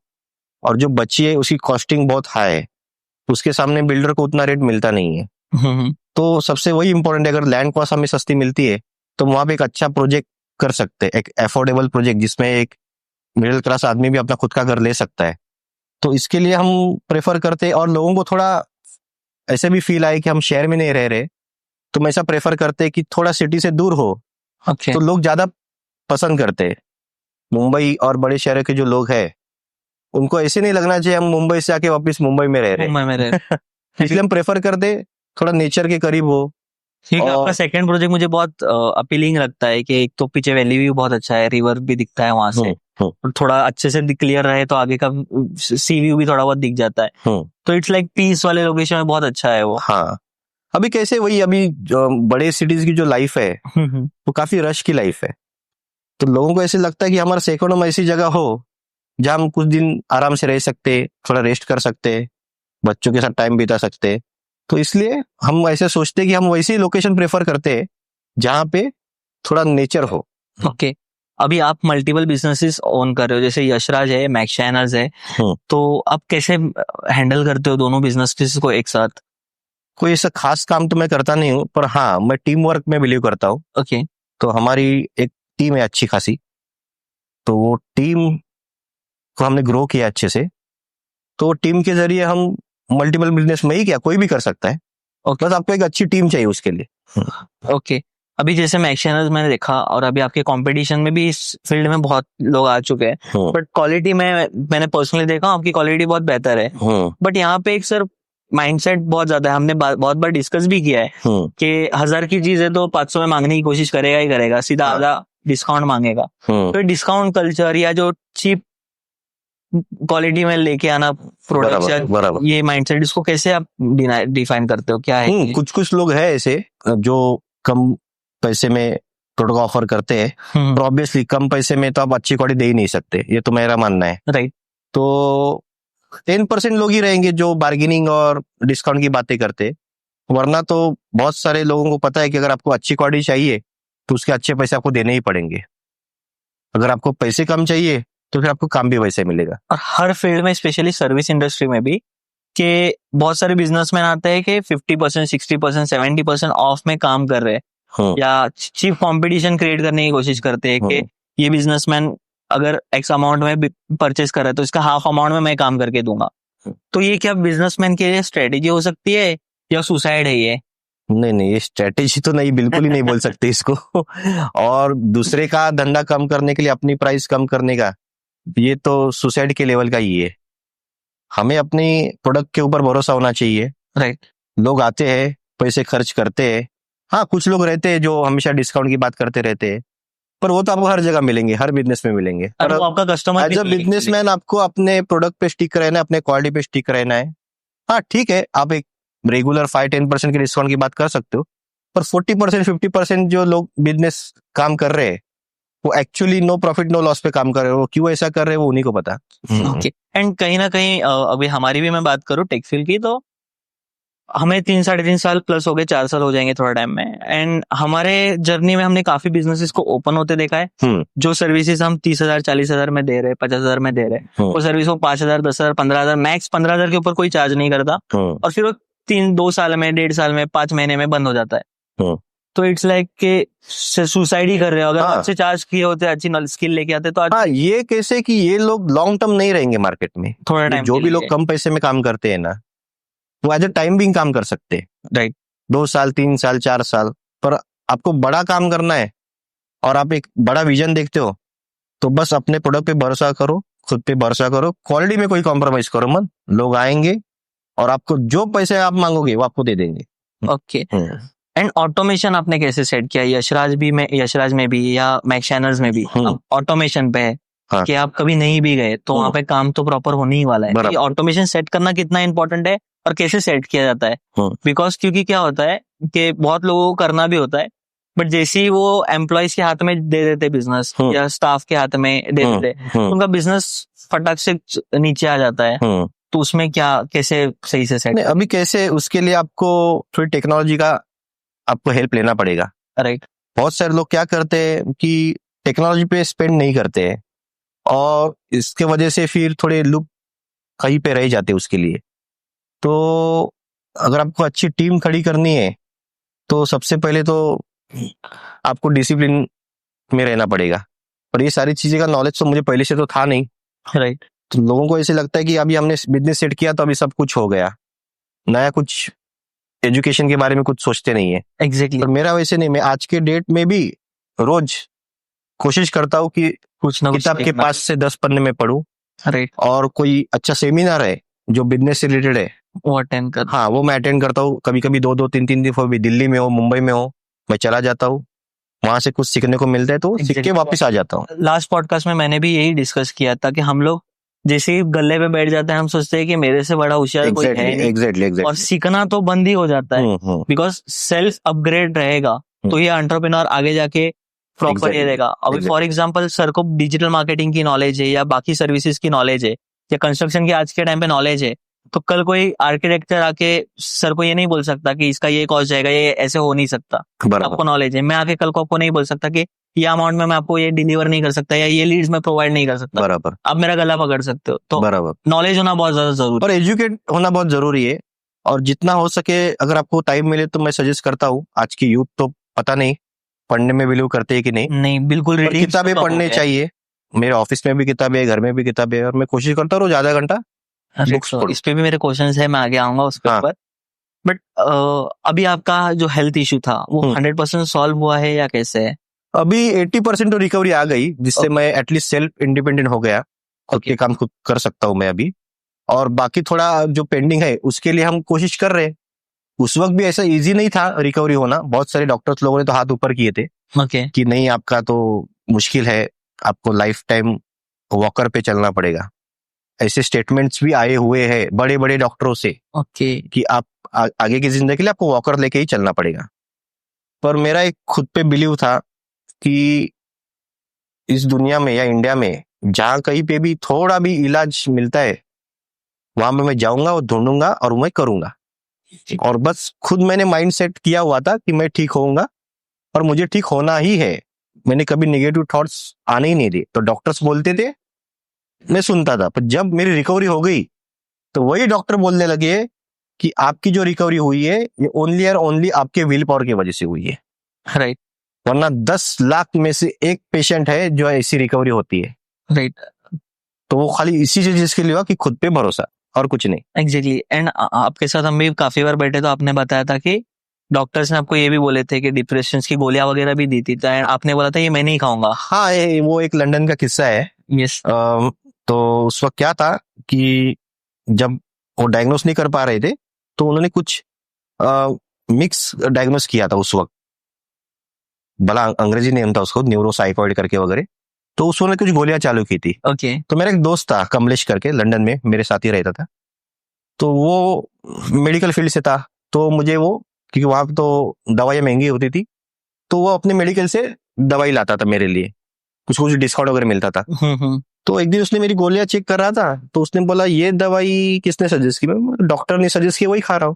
और जो बची है उसकी कॉस्टिंग बहुत हाई है, उसके सामने बिल्डर को उतना रेट मिलता नहीं है। तो सबसे वही इंपॉर्टेंट है, अगर लैंड कॉस्ट हमें सस्ती मिलती है तो वहां पे एक अच्छा प्रोजेक्ट कर सकते हैं, एक अफोर्डेबल प्रोजेक्ट जिसमें एक मिडिल क्लास आदमी भी अपना खुद का घर ले सकता है। तो इसके लिए हम प्रेफर करते हैं, और लोगों को थोड़ा ऐसे भी फील आए कि हम शहर में नहीं रह रहे, तो हम ऐसा प्रेफर करते हैं कि थोड़ा सिटी से दूर हो। तो लोग ज्यादा पसंद करते हैं। मुंबई और बड़े शहरों के जो लोग हैं उनको ऐसे नहीं लगना चाहिए हम मुंबई से आके वापस मुंबई में रह रहे हैं। इसलिए हम प्रेफर करते थोड़ा नेचर के करीब हो। ठीक है। आपका सेकंड प्रोजेक्ट मुझे बहुत अपीलिंग लगता है कि एक तो पीछे वैली व्यू बहुत अच्छा है, रिवर भी दिखता है वहां से, और थोड़ा अच्छे से क्लियर रहे तो आगे का सी व्यू भी थोड़ा बहुत दिख जाता है। तो इट्स लाइक पीस वाले लोकेशन में बहुत अच्छा है वो। हाँ, अभी कैसे वही अभी जो बड़े सिटीज की जो लाइफ है वो काफी रश की लाइफ है। तो लोगों को ऐसे लगता है कि हमारा सेकंड होम ऐसी जगह हो जहां हम कुछ दिन आराम से रह सकते, थोड़ा रेस्ट कर सकते, बच्चों के साथ टाइम बिता सकते। तो इसलिए हम ऐसे सोचते हैं कि हम वैसी लोकेशन प्रेफर करते हैं जहां पे थोड़ा नेचर हो। ओके। अभी आप मल्टीपल बिजनेसेस ओन कर रहे हो, जैसे यशराज है, मैक्सशाइनर्स है, तो आप कैसे हैंडल करते हो दोनों बिजनेसेस को एक साथ? कोई ऐसा खास काम तो मैं करता नहीं हूँ, पर हाँ मैं टीम वर्क में बिलीव करता हूँ। ओके। तो हमारी एक टीम है अच्छी खासी, तो वो टीम को हमने ग्रो किया अच्छे से। तो टीम के जरिए हम मल्टीपल बिजनेस में ही क्या कोई भी कर सकता है। बस आपको एक अच्छी टीम चाहिए उसके लिए। ओके। अभी जैसे मैक्सशाइनर्स मैंने देखा, और अभी आपके कंपटीशन में भी इस फील्ड में बहुत लोग आ चुके हैं, बट क्वालिटी में मैंने पर्सनली देखा आपकी क्वालिटी बहुत बेहतर है। बट यहाँ पे एक सर माइंडसेट बहुत ज्यादा है, हमने बहुत बार डिस्कस भी किया है कि 1000 की चीज है तो 500 में मांगने की कोशिश करेगा ही करेगा, सीधा आधा डिस्काउंट मांगेगा। तो डिस्काउंट कल्चर या जो चीप क्वालिटी में लेके आना प्रोडक्ट, ये माइंडसेट, इसको कैसे आप डिफाइन करते हो, क्या है? कुछ लोग हैं ऐसे जो कम पैसे में प्रोडक्ट ऑफर करते हैं, तो ऑब्वियसली कम पैसे में तो आप अच्छी क्वालिटी दे ही नहीं सकते, ये तो मेरा मानना है। राइट। तो 10% लोग ही रहेंगे जो बार्गेनिंग और डिस्काउंट की बातें करते, वरना तो बहुत सारे लोगों को पता है कि अगर आपको अच्छी क्वालिटी चाहिए तो उसके अच्छे पैसे आपको देने ही पड़ेंगे। अगर आपको पैसे कम चाहिए तो फिर आपको काम भी वैसे मिलेगा। और हर फील्ड में, स्पेशली सर्विस इंडस्ट्री में भी, कि बहुत सारे बिजनेसमैन आते हैं कि 50%, 60%, 70% ऑफ में काम कर रहे हैं, या चीप कंपटीशन क्रिएट करने की कोशिश करते हैं कि ये बिजनेसमैन अगर एक्स अमाउंट में परचेस कर रहा है तो इसका हाफ अमाउंट में मैं काम करके दूंगा। तो ये क्या बिजनेसमैन के लिए स्ट्रेटेजी हो सकती है या सुसाइड है ये? नहीं, ये स्ट्रेटेजी तो नहीं, बिल्कुल ही नहीं बोल सकते इसको। और दूसरे का धंधा कम करने के लिए अपनी प्राइस कम करने का, ये तो सुसाइड के लेवल का ही है। हमें अपनी प्रोडक्ट के ऊपर भरोसा होना चाहिए। राइट। लोग आते हैं, पैसे खर्च करते हैं। हाँ, कुछ लोग रहते हैं जो हमेशा डिस्काउंट की बात करते रहते हैं, पर वो तो आपको हर जगह मिलेंगे, हर बिजनेस में मिलेंगे। पर आपका कस्टमर एज अ बिजनेसमैन आपको अपने प्रोडक्ट पे स्टिक रहना है, अपने क्वालिटी पे स्टिक रहना है। हाँ ठीक है, आप एक रेगुलर 5-10% के डिस्काउंट की बात कर सकते हो, पर 40%, 50% जो लोग बिजनेस काम कर रहे हैं वो actually no profit no loss पे काम कर रहे हैं। वो क्यों ऐसा कर रहे हैं वो उन्हीं को पता। ओके। एंड कहीं ना कहीं अभी हमारी भी मैं बात करूँ टेक्सटाइल की, तो हमें 3-3.5 साल प्लस हो गए, 4 साल हो जाएंगे थोड़ा टाइम में। एंड हमारे जर्नी में हमने काफी बिजनेसेस को ओपन होते देखा है। जो सर्विसेज हम 30,000, 40,000 में दे रहे, 50,000 में दे रहे, वो सर्विस को 5,000, 10,000, 15,000, मैक्स 15,000 के ऊपर कोई चार्ज नहीं करता, और फिर वो 2 साल में, 1.5 साल में, 5 महीने में बंद हो जाता है। तो इट्स लाइक के सुसाइड ही कर रहे हो। अगर आपसे चार्ज किए होते, अच्छी स्किल लेके आते तो हाँ, ये कैसे कि ये लोग लॉन्ग टर्म नहीं रहेंगे मार्केट में। थोड़ा टाइम जो भी लोग कम पैसे में काम करते हैं ना, वो एज अ टाइम बिंग काम कर सकते हैं। राइट। 2 साल, 3 साल, 4 साल, पर आपको बड़ा काम करना है और आप एक बड़ा विजन देखते हो, तो बस अपने प्रोडक्ट पे भरोसा करो, खुद पे भरोसा करो, क्वालिटी में कोई कॉम्प्रोमाइज करो मत। लोग आएंगे और आपको जो पैसे आप मांगोगे वो आपको दे देंगे। ओके। एंड ऑटोमेशन आपने कैसे सेट किया? यशराज में भी या मैक्स में भी ऑटोमेशन पे है हाँ। कि आप कभी नहीं भी गए तो वहां पे काम तो प्रॉपर होने ही वाला है। बराबर। ये ऑटोमेशन सेट करना कितना इंपॉर्टेंट है और कैसे सेट किया जाता है? बिकॉज क्योंकि क्या होता है कि बहुत लोगों को करना भी होता है, बट जैसे ही वो एम्प्लॉयज के हाथ में दे देते बिजनेस या स्टाफ के हाथ में दे देते, उनका बिजनेस फटाक से नीचे आ जाता है। तो उसमें क्या कैसे सही से सेट? अभी कैसे, उसके लिए आपको थोड़ी टेक्नोलॉजी का आपको हेल्प लेना पड़ेगा। राइट। बहुत सारे लोग क्या करते हैं कि टेक्नोलॉजी पे स्पेंड नहीं करते हैं और इसके वजह से फिर थोड़े लोग कहीं पे रह जाते उसके लिए। तो अगर आपको अच्छी टीम खड़ी करनी है तो सबसे पहले तो आपको डिसिप्लिन में रहना पड़ेगा। और ये सारी चीजें का नॉलेज तो मुझे पहले से तो था नहीं। राइट। तो लोगों को ऐसे लगता है कि अभी हमने बिजनेस सेट किया तो अभी सब कुछ हो गया, नया कुछ एजुकेशन के बारे में कुछ सोचते नहीं है। एग्जैक्टली। पर मेरा वैसे नहीं, मैं आज के डेट में भी रोज कोशिश करता हूँ कि कुछ ना कुछ किताब के सीखना। 5 से 10 पन्ने में पढूं राइट। और कोई अच्छा सेमिनार है जो बिजनेस से रिलेटेड है, वो अटेंड कर। हाँ वो मैं अटेंड करता हूँ। कभी कभी 2-2 3-3 दिन भी, दिल्ली में हो मुंबई में हो, मैं चला जाता हूँ, वहां से कुछ सीखने को मिलता है तो सीख के वापस आ जाता हूँ। लास्ट पॉडकास्ट में मैंने भी यही डिस्कस किया था कि हम लोग जैसे ही गले पे बैठ जाते हैं हम सोचते हैं कि मेरे से बड़ा होशियार कोई है नहीं। एग्जैक्टली। और सीखना तो बंद ही हो जाता है बिकॉज सेल्फ अपग्रेड रहेगा तो ये एंटरप्रेन्योर आगे जाके प्रॉपर ये रहेगा। अभी फॉर एग्जांपल सर को डिजिटल मार्केटिंग की नॉलेज है या बाकी सर्विसेज की नॉलेज है या कंस्ट्रक्शन की आज के टाइम पे नॉलेज है, तो कल कोई आर्किटेक्चर आके सर को ये नहीं बोल सकता कि इसका ये कॉस्ट जाएगा, ये ऐसे हो नहीं सकता। आपको नॉलेज है, मैं आके कल को आपको नहीं बोल सकता कि ये अमाउंट में मैं आपको ये डिलीवर नहीं कर सकता या ये लीड्स में प्रोवाइड नहीं कर सकता। बराबर। आप मेरा गला पकड़ सकते हो। तो बराबर, नॉलेज होना बहुत ज्यादा जरूरी और एजुकेट होना बहुत जरूरी है। और जितना हो सके अगर आपको टाइम मिले तो मैं सजेस्ट करता हूँ, आज की यूथ तो पता नहीं पढ़ने में बिलीव करते हैं कि नहीं बिल्कुल किताबें पढ़ने चाहिए। मेरे ऑफिस में भी किताबें है, घर में भी किताबें है और मैं कोशिश करता हूँ रोज आधा घंटा बुक्स पढूं। इस पे भी मेरे क्वेश्चंस है, मैं आगे आऊंगा उसके ऊपर। बट अभी आपका जो हेल्थ इशू था वो 100% सॉल्व हुआ है या कैसे है? अभी 80% तो रिकवरी आ गई, जिससे मैं एटलीस्ट सेल्फ इंडिपेंडेंट हो गया, खुद के काम खुद कर सकता हूँ मैं अभी। और बाकी थोड़ा जो पेंडिंग है उसके लिए हम कोशिश कर रहे हैं। उस वक्त भी ऐसा इजी नहीं था रिकवरी होना, बहुत सारे डॉक्टर्स लोगों ने तो हाथ ऊपर किए थे कि नहीं आपका तो मुश्किल है, आपको लाइफ टाइम वॉकर पे चलना पड़ेगा। ऐसे स्टेटमेंट्स भी आए हुए हैं बड़े बड़े डॉक्टरों से कि आप आगे की जिंदगी के लिए आपको वॉकर लेके ही चलना पड़ेगा। पर मेरा एक खुद पे बिलीव था कि इस दुनिया में या इंडिया में जहां कहीं पे भी थोड़ा भी इलाज मिलता है वहां पे मैं जाऊंगा और ढूंढूंगा और मैं करूंगा। और बस खुद मैंने माइंड सेट किया हुआ था कि मैं ठीक होऊंगा और मुझे ठीक होना ही है। मैंने कभी नेगेटिव थॉट्स आने ही नहीं दिए। तो डॉक्टर्स बोलते थे, मैं सुनता था, पर जब मेरी रिकवरी हो गई तो वही डॉक्टर बोलने लगे कि आपकी जो रिकवरी हुई है ये ओनली और ओनली आपके विल पावर की वजह से हुई है। राइट। वरना 10 लाख में से एक पेशेंट है जो ऐसी रिकवरी होती है। राइट। तो वो खाली इसी चीज के लिए हुआ कि खुद पे भरोसा और कुछ नहीं। एग्जैक्टली। एंड आपके साथ हम भी काफी बार बैठे तो आपने बताया था कि डॉक्टर्स ने आपको ये भी बोले थे कि डिप्रेशन की गोलियां वगैरह भी दी थी, तो आपने बोला था ये मैं नहीं खाऊंगा। हाँ, वो एक लंदन का किस्सा है। यस। तो उस वक्त क्या था कि जब वो डायग्नोस नहीं कर पा रहे थे तो उन्होंने कुछ मिक्स डायग्नोस किया था उस वक्त, भला अंग्रेजी नेम था उसको, न्यूरोसाइकोइड करके वगैरह। तो उसने कुछ गोलियां चालू की थी। ओके। तो मेरा एक दोस्त था कमलेश करके, लंदन में मेरे साथ ही रहता था। तो वो मेडिकल फील्ड से था, तो मुझे वो, क्योंकि वहां तो दवाइयां महंगी होती थी, तो वो अपने मेडिकल से दवाई लाता था मेरे लिए, कुछ कुछ डिस्काउंट वगैरह मिलता था। तो एक दिन उसने मेरी गोलियां चेक कर रहा था, तो उसने बोला ये दवाई किसने सजेस्ट की? मैं, डॉक्टर ने सजेस्ट की, वही खा रहा हूँ।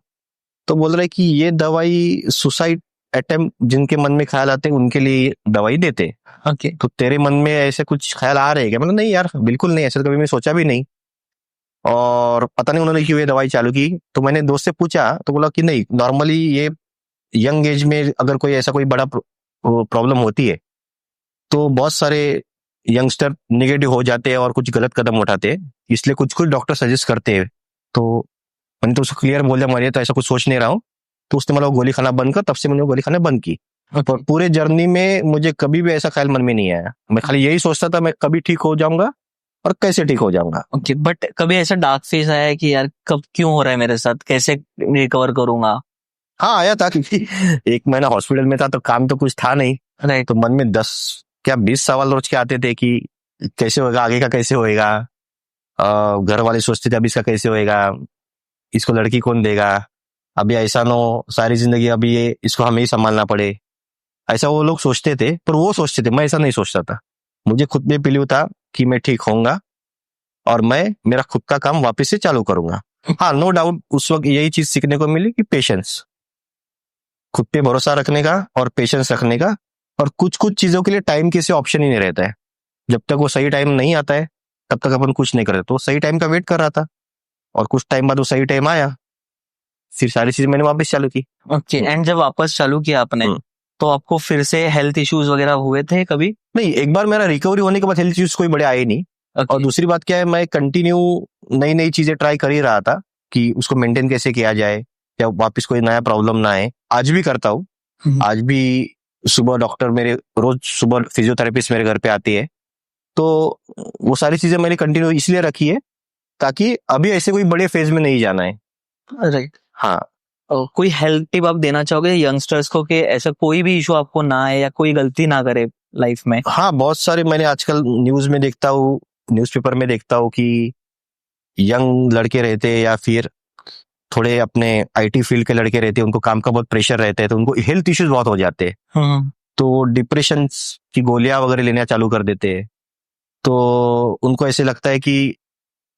तो बोल रहा है कि ये दवाई सुसाइड अटेम्प्ट जिनके मन में ख्याल आते हैं उनके लिए दवाई देते। ओके। तो तेरे मन में ऐसे कुछ ख्याल आ रहे हैं क्या? मतलब नहीं यार, बिल्कुल नहीं, ऐसा कभी मैं सोचा भी नहीं। और पता नहीं उन्होंने क्यों ये दवाई चालू की। तो मैंने दोस्त से पूछा तो बोला कि नहीं, नॉर्मली ये यंग एज में अगर कोई ऐसा कोई बड़ा प्रॉब्लम होती है तो बहुत सारे यंगस्टर निगेटिव हो जाते हैं और कुछ गलत कदम उठाते हैं, इसलिए कुछ कुछ डॉक्टर सजेस्ट करते हैं। तो मैंने तो उसको क्लियर बोल दिया, मैं तो ऐसा कुछ सोच नहीं रहा हूँ। तो उसने मतलब गोली खाना बंद कर, तब से मैंने गोली खाना बंद की। पर पूरे जर्नी में मुझे कभी भी ऐसा ख्याल मन में नहीं आया। मैं खाली यही सोचता था मैं कभी ठीक हो जाऊंगा और कैसे ठीक हो जाऊंगा। ओके, बट कभी ऐसा डार्क फेज आया है कि यार कब क्यों हो रहा है मेरे साथ, कैसे रिकवर करूंगा? हाँ आया था, क्योंकि 1 महीना हॉस्पिटल में था तो काम तो कुछ था नहीं। राइट। तो मन में 10 क्या 20 सवाल रोज के आते थे कि कैसे होगा, आगे का कैसे होएगा। घर वाले सोचते थे अब इसका कैसे होएगा, इसको लड़की कौन देगा, अभी ऐसा नो सारी जिंदगी अभी ये इसको हमें ही संभालना पड़े। ऐसा वो लोग सोचते थे, पर वो सोचते थे, मैं ऐसा नहीं सोचता था। मुझे खुद में बिलीव था कि मैं ठीक होऊंगा और मैं मेरा खुद का काम वापस से चालू करूंगा। हाँ नो डाउट उस वक्त यही चीज सीखने को मिली कि पेशेंस, खुद पे भरोसा रखने का और पेशेंस रखने का। और कुछ कुछ चीजों के लिए टाइम किसी ऑप्शन ही नहीं रहता है। जब तक वो सही टाइम नहीं आता है तब तक अपन कुछ नहीं करते। तो सही टाइम का वेट कर रहा था और कुछ टाइम बाद वो सही टाइम आया, फिर सारी चीजें मैंने वापस चालू की। ओके, एंड जब वापस चालू किया आपने तो आपको फिर से हेल्थ इश्यूज वगैरह हुए थे कभी? नहीं, एक बार मेरा रिकवरी होने के बाद हेल्थ इश्यूज कोई बड़े आए नहीं। और दूसरी बात क्या है, मैं कंटिन्यू नई नई चीजें ट्राई कर ही रहा था कि उसको मेंटेन कैसे किया जाए या वापस कोई नया प्रॉब्लम ना आए। आज भी करता हूँ। आज भी सुबह डॉक्टर मेरे रोज सुबह फिजियोथेरेपिस्ट मेरे घर पे आती है। तो वो सारी चीजें मैंने कंटिन्यू इसलिए रखी है ताकि अभी ऐसे कोई बड़े फेज में नहीं जाना है। राइट। हाँ। कोई हेल्थ टिप आप देना चाहोगे यंगस्टर्स को कि ऐसा कोई भी इशू आपको ना आए या कोई गलती ना करे लाइफ में? हाँ बहुत सारे मैंने आजकल न्यूज में देखता हूँ, न्यूज़पेपर में देखता हूँ कि यंग लड़के रहते हैं या फिर थोड़े अपने आईटी फील्ड के लड़के रहते हैं, उनको काम का बहुत प्रेशर रहता है तो उनको हेल्थ इश्यूज बहुत हो जाते हैं। तो डिप्रेशन की गोलियां वगैरह लेना चालू कर देते हैं। तो उनको ऐसे लगता है कि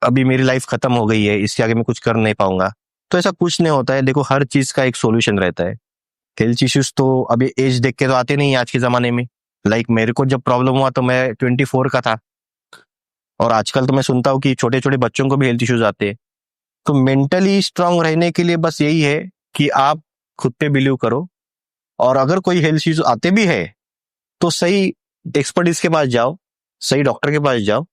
अभी मेरी लाइफ खत्म हो गई है, इसके आगे मैं कुछ कर नहीं पाऊंगा। तो ऐसा कुछ नहीं होता है। देखो हर चीज का एक सॉल्यूशन रहता है। हेल्थ इश्यूज तो अभी एज देख के तो आते नहीं आज के जमाने में। लाइक मेरे को जब प्रॉब्लम हुआ तो मैं 24 का था और आजकल तो मैं सुनता हूँ कि छोटे छोटे बच्चों को भी हेल्थ इश्यूज आते हैं। तो मेंटली स्ट्रांग रहने के लिए बस यही है कि आप खुद पे बिलीव करो और अगर कोई हेल्थ इश्यूज आते भी है तो सही एक्सपर्टिस के पास जाओ, सही डॉक्टर के पास जाओ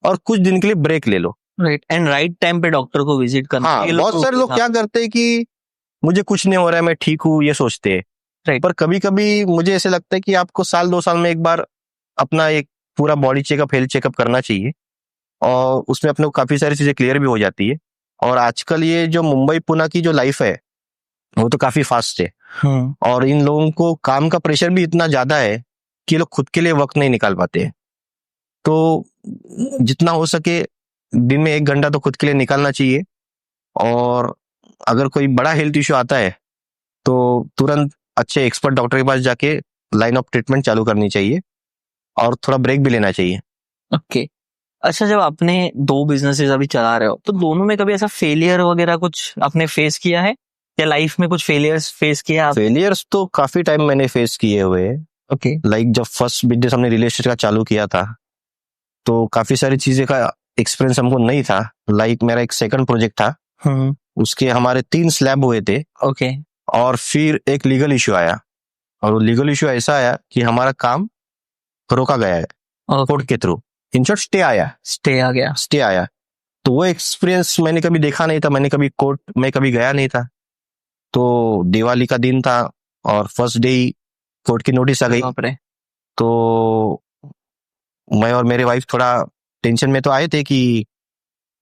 और कुछ दिन के लिए ब्रेक ले लो। राइट, एंड राइट टाइम पे डॉक्टर को विजिट करना। हाँ बहुत सारे लोग क्या करते हैं कि मुझे कुछ नहीं हो रहा है, मैं ठीक हूँ, ये सोचते हैं। राइट। पर कभी कभी मुझे ऐसे लगता है कि आपको साल 2 साल में एक बार अपना एक पूरा बॉडी चेकअप, हेल्थ चेकअप करना चाहिए और उसमें अपने को काफी सारी चीजें क्लियर भी हो जाती है। और आजकल ये जो मुंबई पुणे की जो लाइफ है वो तो काफी फास्ट है और इन लोगों को काम का प्रेशर भी इतना ज्यादा है कि ये लोग खुद के लिए वक्त नहीं निकाल पाते। तो जितना हो सके दिन में 1 घंटा तो खुद के लिए निकालना चाहिए। और अगर कोई बड़ा हेल्थ इश्यू आता है तो तुरंत अच्छे एक्सपर्ट डॉक्टर के पास जाके लाइन ऑफ ट्रीटमेंट चालू करनी चाहिए और थोड़ा ब्रेक भी लेना चाहिए। ओके। अच्छा, जब आपने 2 बिजनेसेस अभी चला रहे हो तो दोनों में कभी ऐसा फेलियर वगैरह कुछ आपने फेस किया है या लाइफ में कुछ फेलियर्स फेस किया? फेलियर्स तो काफी टाइम मैंने फेस किए हुए हैं। ओके। लाइक जब फर्स्ट बिजनेस हमने रियल एस्टेट का चालू किया था तो काफी सारी चीजें का एक्सपीरियंस हमको नहीं था। लाइक मेरा एक सेकंड प्रोजेक्ट था, उसके हमारे 3 स्लैब हुए थे। ओके। और फिर एक लीगल इश्यू आया और वो लीगल इश्यू ऐसा आया कि हमारा काम रोका गया है कोर्ट के थ्रू। इन शॉर्ट स्टे आ गया। तो वो एक्सपीरियंस मैंने कभी देखा नहीं था, मैंने कभी कोर्ट में कभी गया नहीं था। तो दिवाली का दिन था और फर्स्ट डे ही कोर्ट की नोटिस आ गई। तो मैं और मेरे वाइफ थोड़ा टेंशन में तो आए थे कि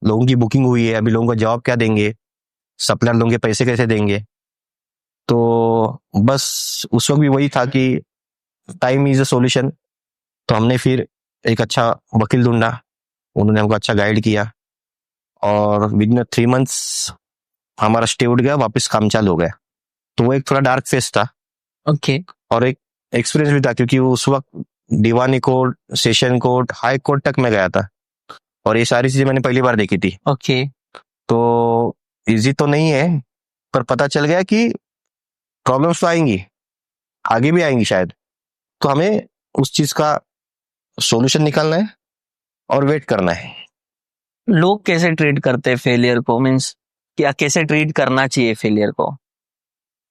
लोगों की बुकिंग हुई है, अभी लोगों का जवाब क्या देंगे, सप्लायर लोगों के पैसे कैसे देंगे। तो बस उस वक्त भी वही था कि टाइम इज अ सॉल्यूशन। तो हमने फिर एक अच्छा वकील ढूंढा, उन्होंने हमको अच्छा गाइड किया और विद इन 3 मंथ्स हमारा स्टे उठ गया, वापस काम चालू हो गया। तो वो एक थोड़ा डार्क फेस था। ओके। और एक एक्सपीरियंस भी था क्योंकि उस वक्त दीवानी court, session court, high court तक मैं गया था और ये सारी चीजें मैंने पहली बार देखी थी। ओके। तो इजी तो नहीं है पर पता चल गया कि प्रॉब्लम्स तो आएंगी, आगे भी आएंगी शायद। तो हमें उस चीज का सॉल्यूशन निकालना है और वेट करना है। लोग कैसे ट्रीट करते हैं फेलियर को, मींस क्या कैसे ट्रीट करना चाहिए फेलियर को?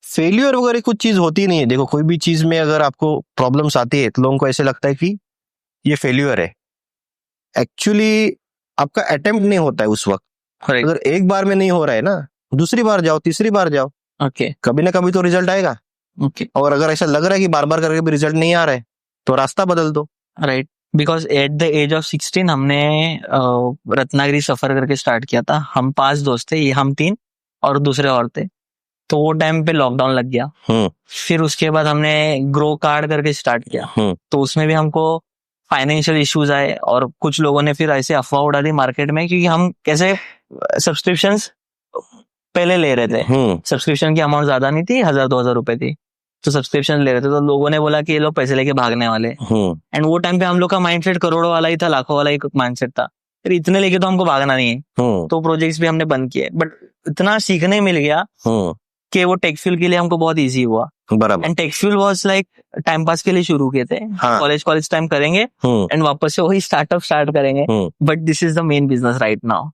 फेलियर वगैरह कुछ चीज होती नहीं है। देखो कोई भी चीज में अगर आपको प्रॉब्लम्स आती है तो लोगों को ऐसे लगता है कि ये फेलियर है। एक्चुअली आपका अटेम्प्ट नहीं होता है उस वक्त। Correct. अगर एक बार में नहीं हो रहा है ना, दूसरी बार जाओ, तीसरी बार जाओ, ओके। कभी ना कभी तो रिजल्ट आएगा। ओके, और अगर ऐसा लग रहा है कि बार बार करके भी रिजल्ट नहीं आ रहा है तो रास्ता बदल दो। Right. Because at the age of 16 हमने रत्नागिरी सफर करके स्टार्ट किया था। हम 5 दोस्त थे, ये हम 3 और दूसरे और थे। तो वो टाइम पे लॉकडाउन लग गया। फिर उसके बाद हमने ग्रो कार्ड करके स्टार्ट किया। तो उसमें भी हमको फाइनेंशियल इश्यूज आए और कुछ लोगों ने फिर ऐसे अफवाह उड़ा दी मार्केट में, क्योंकि हम कैसे सब्सक्रिप्शंस पहले ले रहे थे। सब्सक्रिप्शन की अमाउंट ज्यादा नहीं थी, 1000-2000 रुपए थी। तो सब्सक्रिप्शन ले रहे थे, तो लोगों ने बोला कि ये लोग पैसे लेके भागने वाले। एंड वो टाइम पे हम लोग का माइंडसेट करोड़ों वाला ही था, लाखों वाला ही माइंडसेट था। फिर इतने लेके तो हमको भागना नहीं है, तो प्रोजेक्ट्स भी हमने बंद किए। बट इतना सीखने मिल गया कि वो टेकफ्यूल के लिए हमको बहुत इजी हुआ। बराबर। एंड टेकफ्यूल वाज लाइक टाइम पास के लिए शुरू किए थे। कॉलेज टाइम करेंगे एंड वापस से वही स्टार्टअप स्टार्ट करेंगे। But this is the main business right now.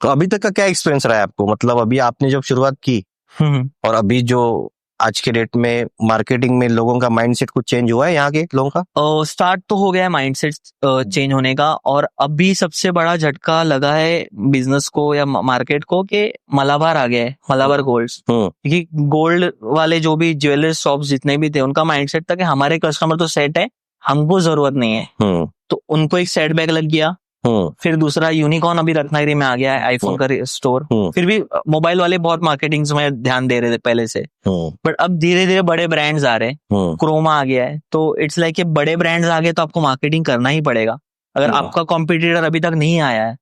तो अभी तक का क्या एक्सपीरियंस रहा है आपको? मतलब अभी आपने जब शुरुआत की और अभी जो आज के डेट में मार्केटिंग में लोगों का माइंडसेट कुछ चेंज हुआ है यहाँ के लोगों का? स्टार्ट तो हो गया है माइंडसेट चेंज होने का। और अभी सबसे बड़ा झटका लगा है बिजनेस को या मार्केट को कि मलाबार आ गया है, मलाबार गोल्ड्स। क्योंकि गोल्ड वाले जो भी ज्वेलर्स शॉप्स जितने भी थे, उनका माइंडसेट था कि हमारे कस्टमर तो सेट है, हमको जरूरत नहीं है। तो उनको एक सेटबैक लग गया। फिर दूसरा यूनिकॉर्न अभी रत्नागिरी में आ गया है, आईफोन का स्टोर। फिर भी मोबाइल वाले बहुत मार्केटिंग में ध्यान दे रहे थे पहले से, बट अब धीरे धीरे बड़े ब्रांड्स आ रहे हैं। क्रोमा आ गया है, तो इट्स लाइक बड़े ब्रांड्स आ गए तो आपको मार्केटिंग करना ही पड़ेगा। अगर आपका कॉम्पिटिटर अभी तक नहीं आया है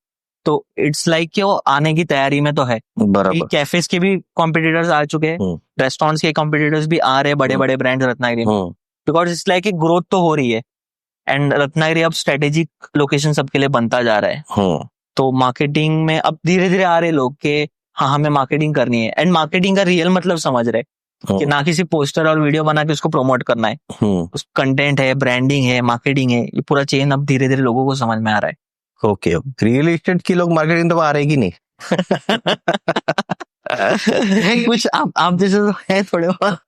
तो इट्स लाइक कि वो आने की तैयारी में तो है। कैफेज के भी कॉम्पिटिटर्स आ चुके हैं, रेस्टोरेंट्स के कॉम्पिटिटर्स भी आ रहे हैं, बड़े बड़े ब्रांड्स रत्नागिरी में। बिकॉज इट्स लाइक ग्रोथ तो हो रही है एंड रत्नागिरी अब स्ट्रेटेजिक लोकेशन सबके लिए बनता जा रहा है। तो मार्केटिंग में अब धीरे धीरे आ रहे लोग के हाँ हमें मार्केटिंग करनी है। एंड मार्केटिंग का रियल मतलब समझ रहे कि ना किसी पोस्टर और वीडियो बना के उसको प्रमोट करना है। उस कंटेंट है, ब्रांडिंग है, मार्केटिंग है, ये पूरा चेन अब धीरे धीरे लोगों को समझ में आ रहा है। ओके, रियल एस्टेट की लोग मार्केटिंग तो आ रहेगी नहीं। कुछ आप जैसे तो है थोड़े बहुत।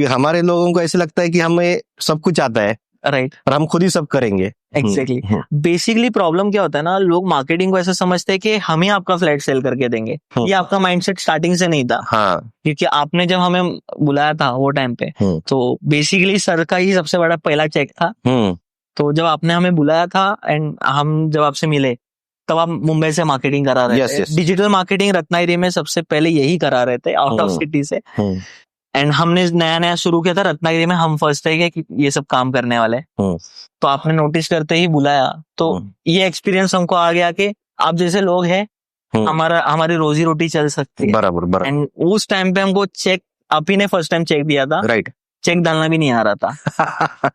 हमारे लोगों को ऐसे लगता है कि हमें सब कुछ आता है, राइट, और हम खुद ही सब करेंगे। एग्जैक्टली। बेसिकली प्रॉब्लम क्या होता है ना, लोग मार्केटिंग को ऐसा समझते हैं कि हम ही आपका फ्लैट सेल करके देंगे। ये आपका माइंडसेट स्टार्टिंग से नहीं था। क्योंकि आपने जब हमें बुलाया था वो टाइम पे, तो बेसिकली सर का ही सबसे बड़ा पहला चेक था। तो जब आपने हमें बुलाया था एंड हम जब आपसे मिले, तब आप मुंबई से मार्केटिंग करा रहे थे। डिजिटल मार्केटिंग रत्नागिरी में सबसे पहले यही करा रहे थे, आउट ऑफ सिटी से। एंड हमने नया नया शुरू किया था रत्नागिरी में, हम फर्स्ट थे कि ये सब काम करने वाले। तो आपने नोटिस करते ही बुलाया, तो ये एक्सपीरियंस हमको आ गया कि आप जैसे लोग हैं, हमारी रोजी रोटी चल सकती है। बराबर। एंड उस टाइम पे हमको चेक आप ही ने फर्स्ट टाइम चेक दिया था। राइट, चेक डालना भी नहीं आ रहा था।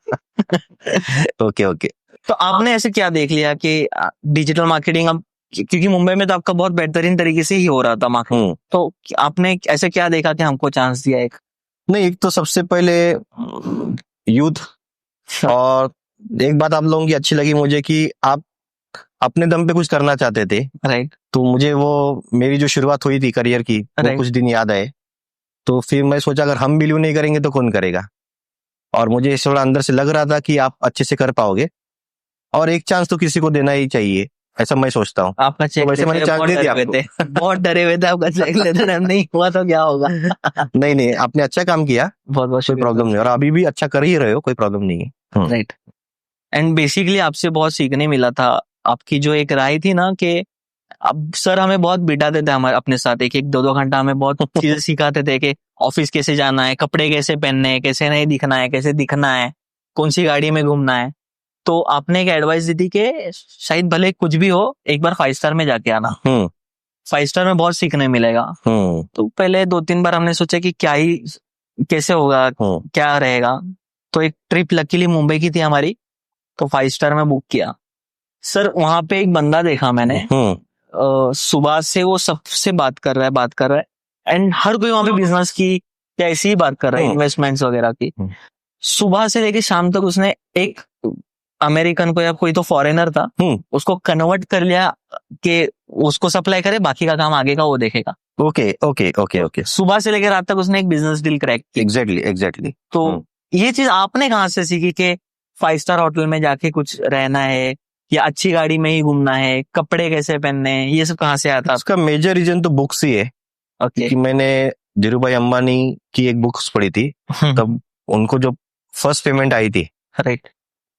ओके। तो आपने ऐसे क्या देख लिया कि डिजिटल मार्केटिंग अब, क्योंकि मुंबई में तो आपका बहुत बेहतरीन तरीके से ही हो रहा था मार्केटिंग, तो आपने ऐसे क्या देखा कि हमको चांस दिया? नहीं, एक तो सबसे पहले यूथ, और एक बात आप लोगों की अच्छी लगी मुझे कि आप अपने दम पे कुछ करना चाहते थे। राइट। तो मुझे वो मेरी जो शुरुआत हुई थी करियर की, वो कुछ दिन याद आए। तो फिर मैं सोचा अगर हम बिलीव नहीं करेंगे तो कौन करेगा, और मुझे थोड़ा अंदर से लग रहा था कि आप अच्छे से कर पाओगे, और एक चांस तो किसी को देना ही चाहिए, ऐसा मैं सोचता हूँ। आपका चेक वैसे मैंने चांस दे दिया आपको। बहुत डरे हुए थे, आपका चेक लेते नहीं हुआ तो क्या होगा। नहीं, आपने अच्छा काम किया, बहुत कोई प्रॉब्लम नहीं, और अभी भी अच्छा कर ही रहे हो, कोई प्रॉब्लम नहीं है। राइट। एंड बेसिकली आपसे बहुत सीखने मिला था। आपकी जो एक राय थी ना कि अब सर हमें बहुत बिठाते थे हमारे अपने साथ, एक 2 घंटा हमें बहुत चीजें सिखाते थे कि ऑफिस कैसे जाना है, कपड़े कैसे पहनने हैं, कैसे नहीं दिखना है, कैसे दिखना है, कौन सी गाड़ी में घूमना है। तो आपने एक एडवाइस दी थी कि शायद भले कुछ भी हो, एक बार 5 स्टार में जाके आना। 5 स्टार में बहुत सीखने मिलेगा। तो पहले 2-3 बार हमने सोचा कि क्या ही कैसे होगा, क्या रहेगा। तो एक ट्रिप लकीली मुंबई की थी हमारी, तो 5 स्टार में बुक किया। सर वहां पे एक बंदा देखा मैंने, सुबह से वो सबसे बात कर रहा है एंड हर कोई वहां पे बिजनेस की या ऐसी ही बात कर रहा है, इन्वेस्टमेंट्स वगैरह की। सुबह से लेके शाम तक उसने एक अमेरिकन को या कोई तो फॉरेनर था, उसको कन्वर्ट कर लिया कि उसको सप्लाई करे, बाकी का काम आगे का वो देखेगा। ओके। सुबह से लेकर रात तक उसने एक बिजनेस डील क्रैक की। एग्जैक्टली। तो ये चीज आपने कहाँ से सीखी कि 5 स्टार होटल में जाके कुछ रहना है या अच्छी गाड़ी में ही घूमना है, कपड़े कैसे पहनने हैं, ये सब कहाँ से आता? उसका मेजर रीजन तो बुक्स ही है। Okay. कि मैंने धीरूभाई अंबानी की एक बुक्स पढ़ी थी, तब उनको जो फर्स्ट पेमेंट आई थी राइट।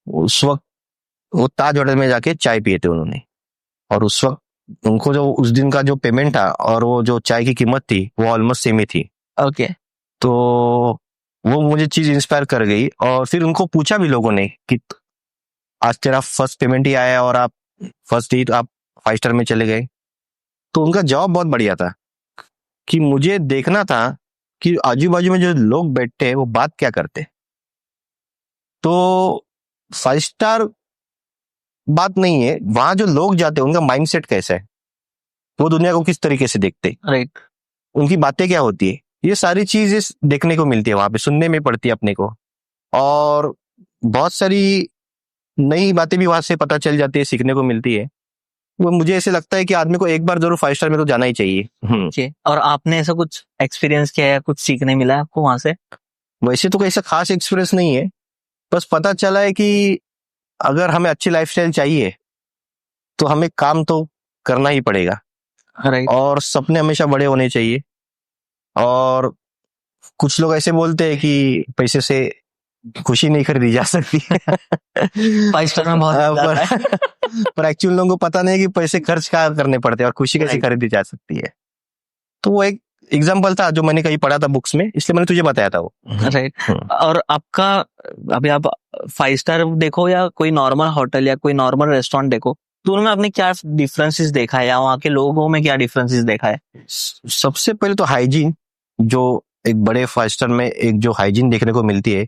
उस वक्त वो ताज होटल में जाके चाय पिए थे उन्होंने, और उस वक्त उनको जो उस दिन का जो पेमेंट था और वो जो चाय की कीमत थी वो ऑलमोस्ट सेम ही थी। ओके। तो वो मुझे चीज इंस्पायर कर गई, और फिर उनको पूछा भी लोगों ने कि आज तेरा फर्स्ट पेमेंट ही आया और आप फर्स्ट ही आप 5 स्टार में चले गए। तो उनका जवाब बहुत बढ़िया था कि मुझे देखना था कि आजू बाजू में जो लोग बैठते हैं वो बात क्या करते। तो 5 स्टार बात नहीं है, वहां जो लोग जाते हैं उनका माइंडसेट कैसा है, वो दुनिया को किस तरीके से देखते हैं, राइट। उनकी बातें क्या होती है, ये सारी चीजें देखने को मिलती है वहां पे, सुनने में पड़ती है अपने को, और बहुत सारी नई बातें भी वहां से पता चल जाती है, सीखने को मिलती है। वो मुझे ऐसे लगता है कि आदमी को एक बार जरूर 5 स्टार में तो जाना ही चाहिए। ओके। और आपने ऐसा कुछ एक्सपीरियंस किया है, कुछ सीखने मिला है आपको वहां से? वैसे तो कोई ऐसा खास एक्सपीरियंस नहीं है, बस पता चला है कि अगर हमें अच्छी लाइफस्टाइल चाहिए तो हमें काम तो करना ही पड़ेगा, राइट। और सपने हमेशा बड़े होने चाहिए। और कुछ लोग ऐसे बोलते हैं कि पैसे से खुशी नहीं खरीदी जा सकती 5 स्टार में बहुत ज्यादा है। पर एक्चुअली लोगों को पता नहीं कि पैसे खर्च कहाँ करने पड़ते हैं और खुशी कैसे Right. खरीदी जा सकती है। तो वो एक एग्जाम्पल था जो मैंने कहीं पढ़ा था बुक्स में, इसलिए मैंने तुझे बताया था वो। राइट। और आपका, अभी आप 5 स्टार देखो या कोई नॉर्मल होटल या कोई नॉर्मल रेस्टोरेंट देखो, दोनों में आपने क्या डिफरेंसेस देखा है, या वहाँ के लोगों में क्या डिफरेंसेस देखा है? सबसे पहले तो हाइजीन, जो एक बड़े 5 स्टार में एक जो हाइजीन देखने को मिलती है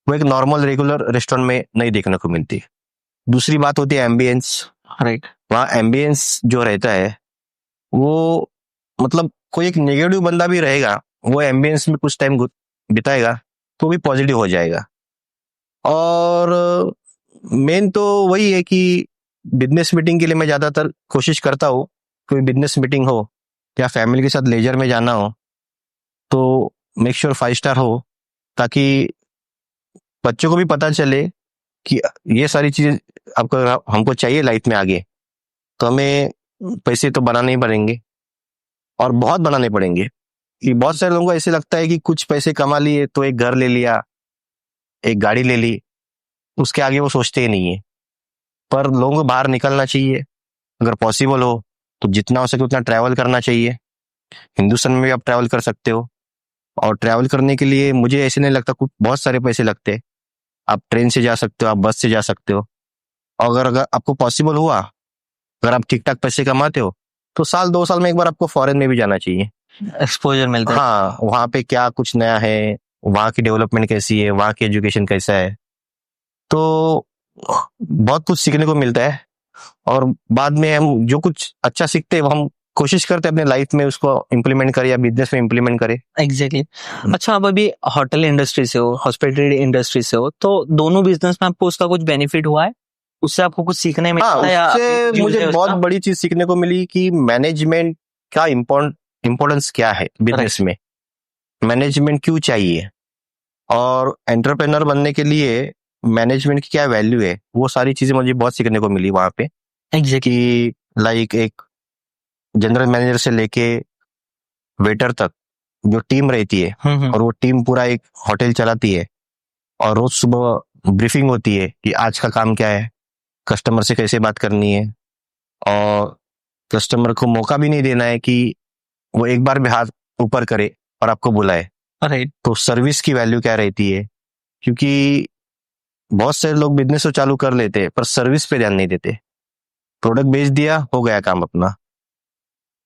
वो एक नॉर्मल रेगुलर रेस्टोरेंट में नहीं देखने को मिलती है। दूसरी बात होती है एम्बियंस। राइट। वहाँ एम्बियंस जो रहता है वो, मतलब कोई एक नेगेटिव बंदा भी रहेगा, वो एम्बियंस में कुछ टाइम बिताएगा तो भी पॉजिटिव हो जाएगा। और मेन तो वही है कि बिजनेस मीटिंग के लिए मैं ज्यादातर कोशिश करता हूँ, कोई बिजनेस मीटिंग हो या फैमिली के साथ लेजर में जाना हो तो मेक श्योर 5 स्टार हो, ताकि बच्चों को भी पता चले कि ये सारी चीजें आपको हमको चाहिए लाइफ में आगे, तो हमें पैसे तो बनाने ही पड़ेंगे और बहुत बनाने पड़ेंगे। कि बहुत सारे लोगों को ऐसे लगता है कि कुछ पैसे कमा लिए तो एक घर ले लिया, एक गाड़ी ले ली, उसके आगे वो सोचते ही नहीं है। पर लोगों को बाहर निकलना चाहिए, अगर पॉसिबल हो तो जितना हो सके उतना ट्रैवल करना चाहिए। हिंदुस्तान में भी आप ट्रैवल कर सकते हो, और ट्रैवल करने के लिए मुझे ऐसे नहीं लगता कुछ बहुत सारे पैसे लगते हैं। आप ट्रेन से जा सकते हो, आप बस से जा सकते हो, और अगर आपको पॉसिबल हुआ, अगर आप ठीक ठाक पैसे कमाते हो तो 1-2 साल में एक बार आपको फॉरेन में भी जाना चाहिए। एक्सपोजर मिलता है। हाँ, वहाँ पे क्या कुछ नया है, वहाँ की डेवलपमेंट कैसी है, वहाँ की एजुकेशन कैसा है, तो बहुत कुछ सीखने को मिलता है। और बाद में हम जो कुछ अच्छा सीखते हैं वो हम कोशिश करते हैं अपने लाइफ में उसको इम्प्लीमेंट करें या बिजनेस में इम्प्लीमेंट करें। एग्जैक्टली। अच्छा, आप अभी होटल इंडस्ट्री से हो, हॉस्पिटैलिटी इंडस्ट्री से हो, तो दोनों बिजनेस में आपको उसका कुछ बेनिफिट हुआ है? उससे आपको कुछ सीखने में? हाँ, उससे यूज मुझे है बहुत उसका? बड़ी चीज सीखने को मिली कि मैनेजमेंट का इम्पोर्टेंस क्या है बिजनेस में, मैनेजमेंट क्यों चाहिए, और एंटरप्रेन्योर बनने के लिए मैनेजमेंट की क्या वैल्यू है, वो सारी चीजें मुझे बहुत सीखने को मिली वहां पे। एग्जैक्टली। कि लाइक एक जनरल मैनेजर से लेके वेटर तक जो टीम रहती है, और वो टीम पूरा एक होटल चलाती है, और रोज सुबह ब्रीफिंग होती है कि आज का काम क्या है, कस्टमर से कैसे बात करनी है, और कस्टमर को मौका भी नहीं देना है कि वो एक बार भी हाथ ऊपर करे और आपको बुलाए। राइट। तो सर्विस की वैल्यू क्या रहती है, क्योंकि बहुत सारे लोग बिजनेस तो चालू कर लेते हैं पर सर्विस पे ध्यान नहीं देते। प्रोडक्ट बेच दिया, हो गया काम अपना,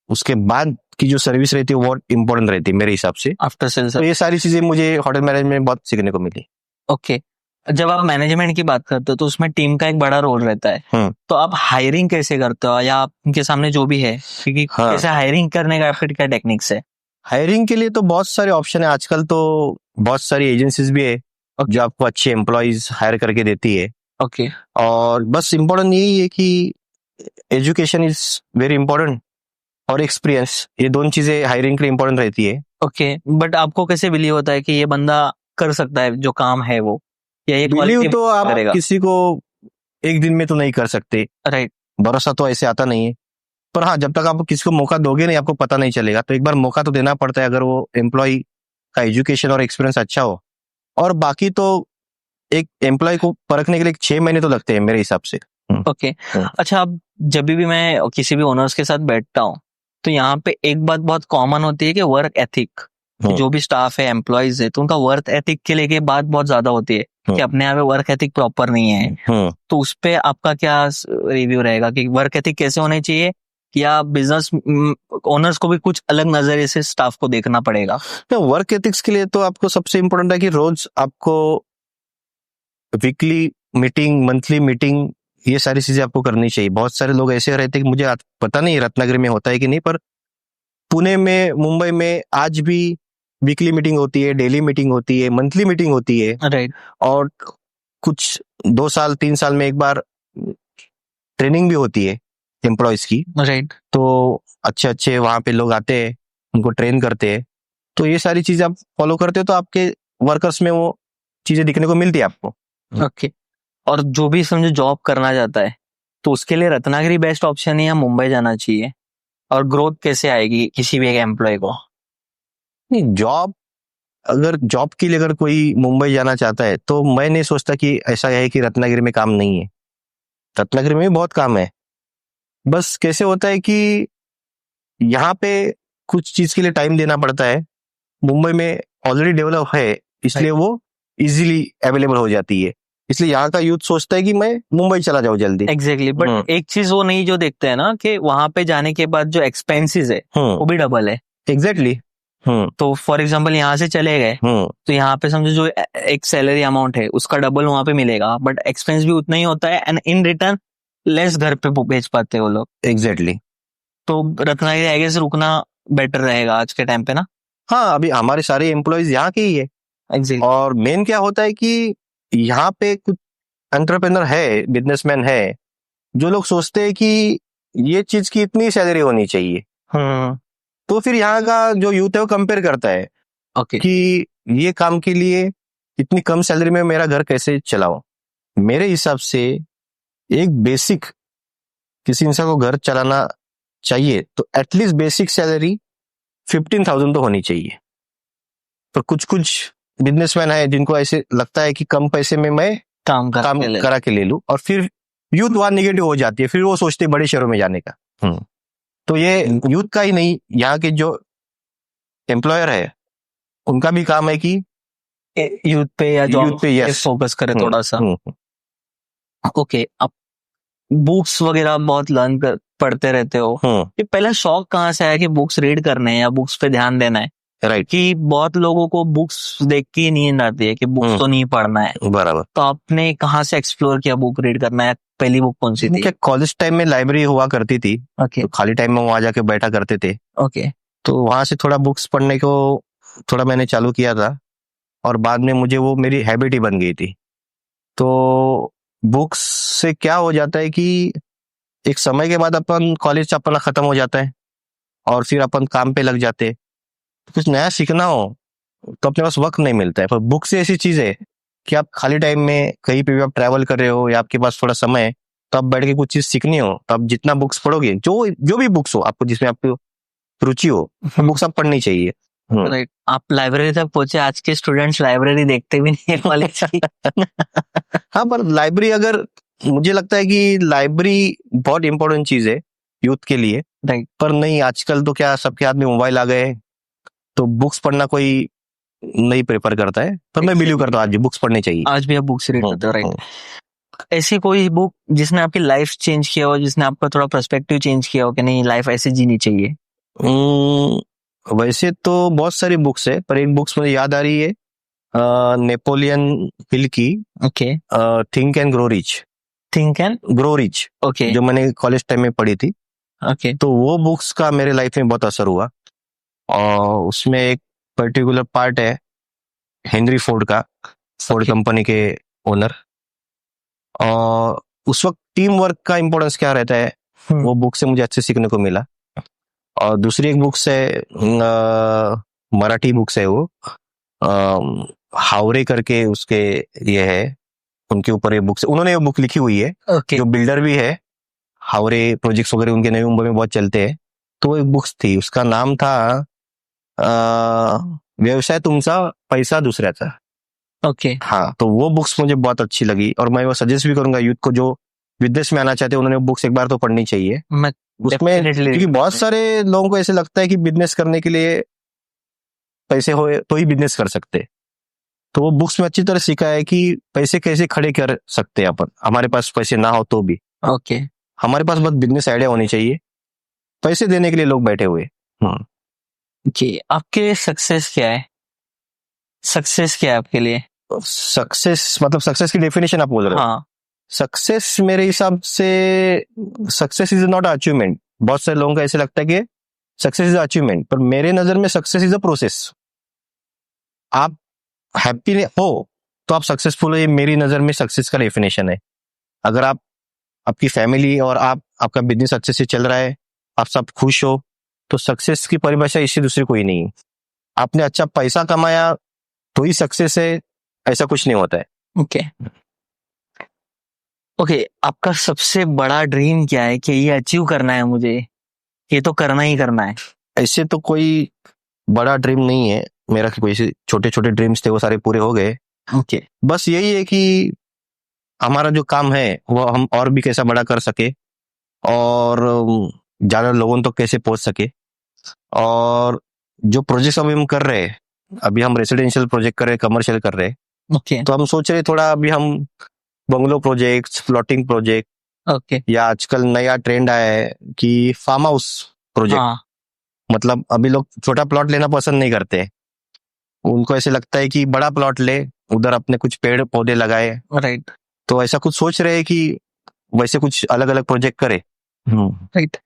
उसके बाद की जो सर्विस रहती है वो बहुत इंपॉर्टेंट रहती है मेरे हिसाब से। After sales. तो ये सारी चीजें मुझे होटल मैनेजमेंट में बहुत सीखने को मिली। ओके। जब आप मैनेजमेंट की बात करते हो तो उसमें टीम का एक बड़ा रोल रहता है, तो आप हायरिंग कैसे करते हो, या आपके सामने जो भी है, क्योंकि कैसे हायरिंग करने का फिर क्या टेक्निक्स है? हायरिंग के लिए तो बहुत सारे ऑप्शन है आजकल, तो बहुत सारी एजेंसीज भी है जो आपको अच्छे एम्प्लॉयज हायर करके देती है। ओके। और बस इम्पोर्टेंट यही है कि एजुकेशन इज वेरी इंपॉर्टेंट, और एक्सपीरियंस, ये दोनों चीजें हायरिंग के लिए इंपॉर्टेंट रहती है। ओके। बट आपको कैसे बिलीव होता है कि ये बंदा कर सकता है जो काम है वो, या ये बिलीव तो आप करेगा? किसी को एक दिन में तो नहीं कर सकते, राइट। भरोसा तो ऐसे आता नहीं है। पर हाँ, जब तक आप किसी को मौका दोगे नहीं, आपको पता नहीं चलेगा। तो एक बार मौका तो देना पड़ता है, अगर वो एम्प्लॉय का एजुकेशन और एक्सपीरियंस अच्छा हो। और बाकी तो एक एम्प्लॉय को परखने के लिए 6 महीने तो लगते हैं मेरे हिसाब से। ओके अच्छा, अब जब भी मैं किसी भी ओनर्स के साथ बैठता हूँ तो यहाँ पे एक बात बहुत कॉमन होती है कि वर्क एथिक, जो भी स्टाफ है, एम्प्लॉयज है, तो उनका वर्क एथिक के लेके बात बहुत ज्यादा होती है कि अपने यहाँ पे वर्क एथिक प्रॉपर नहीं है। तो उस पे आपका क्या रिव्यू रहेगा कि वर्क एथिक कैसे होने चाहिए, या बिजनेस ओनर्स को भी कुछ अलग नजरिए से स्टाफ को देखना पड़ेगा? तो वर्क एथिक्स के लिए तो आपको सबसे इम्पोर्टेंट है कि रोज आपको वीकली मीटिंग, मंथली मीटिंग, ये सारी चीजें आपको करनी चाहिए। बहुत सारे लोग ऐसे रहते हैं कि मुझे पता नहीं रत्नागिरी में होता है कि नहीं, पर पुणे में, मुंबई में आज भी वीकली मीटिंग होती है, डेली मीटिंग होती है, मंथली मीटिंग होती है। राइट। और कुछ 2 साल 3 साल में एक बार ट्रेनिंग भी होती है एम्प्लॉयज की। राइट। तो अच्छे अच्छे वहां पे लोग आते हैं, उनको ट्रेन करते हैं। तो ये सारी चीजें आप फॉलो करते हो तो आपके वर्कर्स में वो चीजें दिखने को मिलती है आपको। ओके और जो भी समझो जॉब करना चाहता है तो उसके लिए रत्नागिरी बेस्ट ऑप्शन है या मुंबई जाना चाहिए? और ग्रोथ कैसे आएगी किसी भी एक एम्प्लॉय को? नहीं, जॉब के लिए अगर कोई मुंबई जाना चाहता है तो मैं नहीं सोचता कि ऐसा है कि रत्नागिरी में काम नहीं है। रत्नागिरी में भी बहुत काम है। बस कैसे होता है कि यहाँ पे कुछ चीज के लिए टाइम देना पड़ता है। मुंबई में ऑलरेडी डेवलप है, इसलिए वो इजीली अवेलेबल हो जाती है। इसलिए यहाँ का यूथ सोचता है कि मैं मुंबई चला जाऊँ जल्दी। एग्जैक्टली बट एक चीज वो नहीं जो देखते हैं ना कि वहां पे जाने के बाद जो एक्सपेंसेस है वो भी डबल है। एग्जैक्टली। तो फॉर एग्जांपल यहाँ से चले गए तो यहाँ पे समझो जो एक सैलरी अमाउंट है उसका डबल वहां पे मिलेगा, बट एक्सपेंस भी उतना ही होता है एंड इन रिटर्न लेस घर पे भेज पाते हैं वो लोग। एग्जैक्टली। तो रत्नागिरी आई गेस रुकना बेटर रहेगा आज के टाइम पे ना? हाँ, अभी हमारे सारे एम्प्लॉयज यहाँ के ही है। Exactly. और मेन क्या होता है कि यहाँ पे कुछ एंटरप्रेन्योर है, बिजनेसमैन है, जो लोग सोचते हैं कि ये चीज की इतनी सैलरी होनी चाहिए। तो फिर यहाँ का जो यूथ है वो कंपेयर करता है कि ये काम के लिए इतनी कम सैलरी में मेरा घर कैसे चलाऊं। मेरे हिसाब से एक बेसिक किसी इंसान को घर चलाना चाहिए तो एटलीस्ट बेसिक सैलरी 15,000 तो होनी चाहिए। पर कुछ बिजनेसमैन है जिनको ऐसे लगता है कि कम पैसे में मैं काम करा के ले लूं, और फिर यूथ वहां निगेटिव हो जाती है। फिर वो सोचते बड़े शहरों में जाने का। तो ये यूथ का ही नहीं, यहाँ के जो एम्प्लॉयर है उनका भी काम है कि यूथ पे या जॉब पे फोकस करे थोड़ा सा। ओके, अब बुक्स वगैरह बहुत पढ़ते रहते हो, ये पहला शौक कहाँ से आया कि बुक्स रीड करने हैं या बुक्स पे ध्यान देना है? राइट। कि बहुत लोगों को बुक्स देख के नींद आती है कि बुक्स तो नहीं पढ़ना है। बराबर। तो आपने कहाँ से एक्सप्लोर किया बुक रीड करना है? पहली बुक कौन सी थी? कॉलेज टाइम में लाइब्रेरी हुआ करती थी। तो खाली टाइम में वहां जाके बैठा करते थे। तो वहां से थोड़ा बुक्स पढ़ने को थोड़ा मैंने चालू किया था, और बाद में मुझे वो मेरी हैबिट ही बन गई थी। तो बुक्स से क्या हो जाता है कि एक समय के बाद अपन कॉलेज अपना खत्म हो जाता है और फिर अपन काम पे लग जाते हैं। कुछ नया सीखना हो तो अपने पास वक्त नहीं मिलता है। पर बुक से ऐसी चीज है कि आप खाली टाइम में कहीं पे भी आप ट्रैवल कर रहे हो या आपके पास थोड़ा समय है, तो आप बैठ के कुछ चीज सीखनी हो तो आप जितना बुक्स पढ़ोगे, जो भी बुक्स हो आपको, जिसमें आपको रुचि हो, बुक्स आप पढ़नी चाहिए। राइट। आप लाइब्रेरी तक पहुंचे। आज के स्टूडेंट्स लाइब्रेरी देखते भी नहीं है कॉलेज की। हाँ, पर लाइब्रेरी, अगर मुझे लगता है कि लाइब्रेरी बहुत इंपॉर्टेंट चीज है यूथ के लिए। राइट। पर नहीं, आजकल तो क्या सबके हाथ में मोबाइल आ गए, तो बुक्स पढ़ना कोई नहीं प्रेफर करता है। पर मैं बिलीव करता हूँ आज भी बुक्स पढ़नी चाहिए। आज भी आप बुक्स रीड करते हो? राइट। ऐसी कोई बुक जिसने आपकी लाइफ चेंज किया हो, जिसने आपका थोड़ा पर्सपेक्टिव चेंज किया हो कि नहीं लाइफ ऐसे जीनी चाहिए? वैसे तो बहुत सारी बुक्स है, पर एक बुक्स मुझे याद आ रही है, नेपोलियन हिल की, think and grow rich. Think and grow rich, जो मैंने कॉलेज टाइम में पढ़ी थी। तो वो बुक्स का मेरे लाइफ में बहुत असर हुआ। और उसमें एक पर्टिकुलर पार्ट है हेनरी फोर्ड का, फोर्ड कंपनी के ओनर। और उस वक्त टीम वर्क का इंपॉर्टेंस क्या रहता है, वो बुक से मुझे अच्छे सीखने को मिला। और दूसरी एक बुक्स है, मराठी बुक्स है वो, हावरे करके उसके ये है, उनके ऊपर ये बुक्स, उन्होंने ये बुक लिखी हुई है। जो बिल्डर भी है हावरे प्रोजेक्ट्स वगैरह उनके नई मुंबई में बहुत चलते हैं, तो वो एक बुक्स थी, उसका नाम था व्यवसाय तुमचा पैसा दुसऱ्याचा. ओके. हाँ, तो वो बुक्स मुझे बहुत अच्छी लगी और मैं वो सजेस्ट भी करूंगा यूथ को जो बिजनेस में आना चाहते हैं, उन्होंने बुक्स एक बार तो पढ़नी चाहिए मैं उसमें, definitely क्योंकि बहुत सारे लोगों को ऐसे लगता है कि बिजनेस करने के लिए पैसे हो तो ही बिजनेस कर सकते हैं. तो वो बुक्स में अच्छी तरह सिखा है कि पैसे कैसे खड़े कर सकते हैं अपन, हमारे पास पैसे ना हो तो भी. ओके. हमारे पास बस बिजनेस आइडिया होनी चाहिए, पैसे देने के लिए लोग बैठे हुए. जी, आपके लिए सक्सेस क्या है? सक्सेस क्या है आपके लिए? सक्सेस मतलब सक्सेस की डेफिनेशन आप बोल रहे हो? हाँ. सक्सेस मेरे हिसाब से सक्सेस इज नॉट अचीवमेंट. बहुत सारे लोगों को ऐसे लगता है कि सक्सेस इज अचीवमेंट, पर मेरे नजर में सक्सेस इज अ प्रोसेस. आप हैप्पी हो तो आप सक्सेसफुल हो, ये मेरी नजर में सक्सेस का डेफिनेशन है. अगर आप, आपकी फैमिली और आपका बिजनेस अच्छे से चल रहा है, आप सब खुश हो, तो सक्सेस की परिभाषा इससे दूसरी कोई नहीं है. आपने अच्छा पैसा कमाया तो ही सक्सेस है, ऐसा कुछ नहीं होता है. ओके. ओके, आपका सबसे बड़ा ड्रीम क्या है कि ये अचीव करना है मुझे, ये तो करना ही करना है? ऐसे तो कोई बड़ा ड्रीम नहीं है मेरा, कि कोई से छोटे छोटे ड्रीम्स थे वो सारे पूरे हो गए. ओके. बस यही है कि हमारा जो काम है वो हम और भी कैसा बड़ा कर सके और ज्यादा लोगों तक कैसे पहुंच सके. और जो प्रोजेक्ट्स अभी हम कर रहे हैं, अभी हम रेसिडेंशियल प्रोजेक्ट कर रहे हैं, कमर्शियल कर रहे हैं, ओके. तो हम सोच रहे थोड़ा अभी हम bungalow projects, plotting project, okay. या आजकल नया ट्रेंड आया है कि फार्म हाउस प्रोजेक्ट. हाँ. मतलब अभी लोग छोटा प्लॉट लेना पसंद नहीं करते, उनको ऐसे लगता है कि बड़ा प्लॉट ले, उधर अपने कुछ पेड़ पौधे लगाए. राइट. तो ऐसा कुछ सोच रहे हैं कि वैसे कुछ अलग अलग प्रोजेक्ट करे. राइट.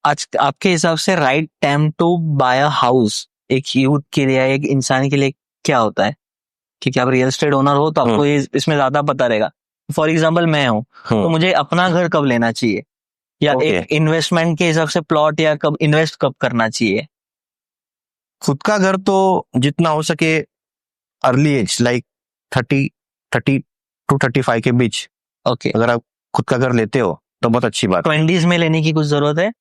आज आपके हिसाब से right time to buy a house एक यूथ के लिए, एक इंसान के लिए क्या होता है? क्योंकि आप रियल एस्टेट ओनर हो तो आपको इसमें ज्यादा पता रहेगा. फॉर एग्जाम्पल मैं हूँ, तो मुझे अपना घर कब लेना चाहिए, या Okay. एक इन्वेस्टमेंट के हिसाब से प्लॉट, या कब इन्वेस्ट कब करना चाहिए? खुद का घर तो जितना हो सके अर्ली एज, लाइक 30 to 35 के बीच ओके. अगर आप खुद का घर लेते हो तो बहुत अच्छी बात. 20s में लेने की कुछ जरूरत है?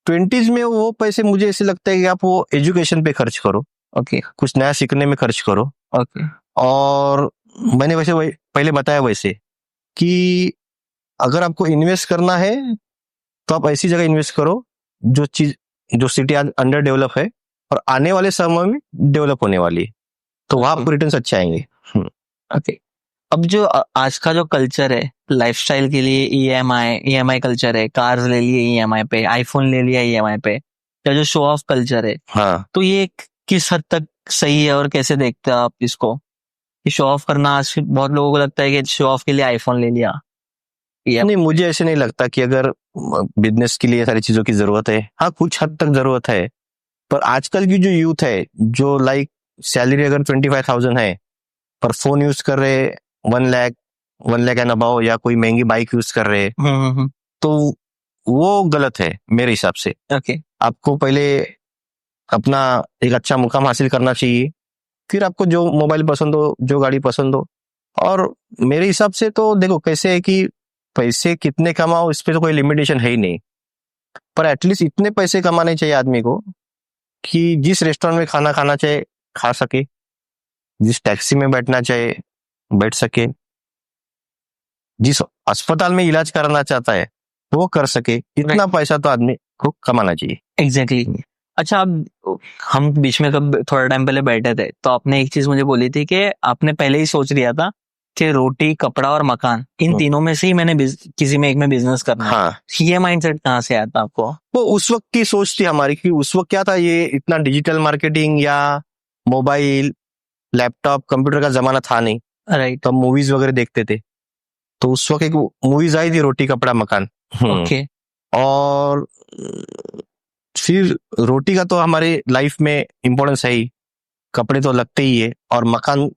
20s में वो पैसे मुझे ऐसे लगता है कि आप वो एजुकेशन पे खर्च करो, ओके. कुछ नया सीखने में खर्च करो. ओके. और मैंने वैसे पहले बताया वैसे कि अगर आपको इन्वेस्ट करना है तो आप ऐसी जगह इन्वेस्ट करो जो सिटी आज अंडर डेवलप है और आने वाले समय में डेवलप होने वाली है, तो वहां आपको रिटर्न्स अच्छे आएंगे. ओके. अब जो आज का जो कल्चर है लाइफस्टाइल के लिए, ईएमआई कल्चर है, कार्स ले लिए ईएमआई पे, आईफोन ले लिया ईएमआई पे, या जो शो ऑफ कल्चर है, हाँ, तो ये किस हद तक सही है और कैसे देखते हैं आप इसको? कि शो ऑफ करना, आज बहुत लोगों को लगता है कि शो ऑफ के लिए आईफोन ले लिया. नहीं, मुझे ऐसे नहीं लगता कि अगर बिजनेस के लिए सारी चीजों की जरूरत है. हाँ, कुछ हद तक जरूरत है, पर आजकल की जो यूथ है, जो लाइक सैलरी अगर 25,000 है पर फोन यूज कर रहे 1 लाख एंड अबाव, या कोई महंगी बाइक यूज कर रहे, तो वो गलत है मेरे हिसाब से. ओके. आपको पहले अपना एक अच्छा मुकाम हासिल करना चाहिए, फिर आपको जो मोबाइल पसंद हो, जो गाड़ी पसंद हो. और मेरे हिसाब से तो देखो कैसे है कि पैसे कितने कमाओ इस पे तो कोई लिमिटेशन है ही नहीं, पर एटलीस्ट इतने पैसे कमाने चाहिए आदमी को कि जिस रेस्टोरेंट में खाना खाना चाहे खा सके, जिस टैक्सी में बैठना चाहे बैठ सके, जिस अस्पताल में इलाज कराना चाहता है वो कर सके. इतना पैसा तो आदमी को कमाना चाहिए. एग्जैक्टली. अच्छा, अब हम बीच में कब थोड़ा टाइम पहले बैठे थे तो आपने एक चीज मुझे बोली थी कि आपने पहले ही सोच लिया था कि रोटी, कपड़ा और मकान, इन तीनों में से ही मैंने किसी में एक में बिजनेस करना है. हाँ, ये माइंडसेट कहाँ से आया था आपको? वो उस वक्त की सोच थी हमारी, कि उस वक्त क्या था, ये इतना डिजिटल मार्केटिंग या मोबाइल, लैपटॉप, कंप्यूटर का जमाना था नहीं. राइट. तो मूवीज वगैरह देखते थे, तो उस वक्त एक मूवीज आई थी रोटी कपड़ा मकान. ओके. और फिर रोटी का तो हमारे लाइफ में इम्पोर्टेंस है ही, कपड़े तो लगते ही है, और मकान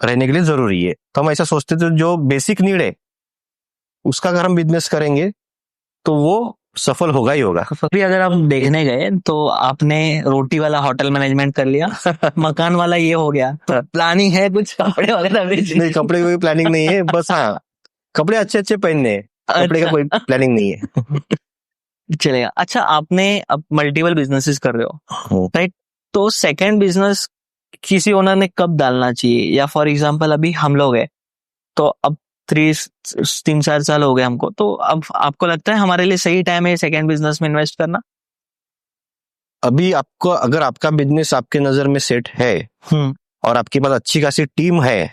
रहने के लिए जरूरी है. तो हम ऐसा सोचते थे जो बेसिक नीड है उसका अगर हम बिजनेस करेंगे तो वो सफल होगा ही होगा. फिर अगर आप देखने गए तो आपने रोटी वाला होटल मैनेजमेंट कर लिया, मकान वाला ये हो गया, तो प्लानिंग है कुछ कपड़े वगैरह बेचने? नहीं, कपड़े की कोई प्लानिंग नहीं है, बस हाँ कपड़े अच्छे अच्छे पहनने हैं. कपड़े का कोई प्लानिंग नहीं है। चलेगा। अच्छा, आपने अब मल्टीपल बिजनेसेस कर रहे हो, राइट? तो सेकंड बिजनेस किसी ओनर ने कब डालना चाहिए? या फॉर एग्जांपल अभी हम लोग है, तो अब 3-4 साल हो गए हमको, तो अब आपको लगता है हमारे लिए सही टाइम है सेकंड बिजनेस में इन्वेस्ट करना? अभी आपको अगर आपका बिजनेस आपके नजर में सेट है और आपके पास अच्छी खासी टीम है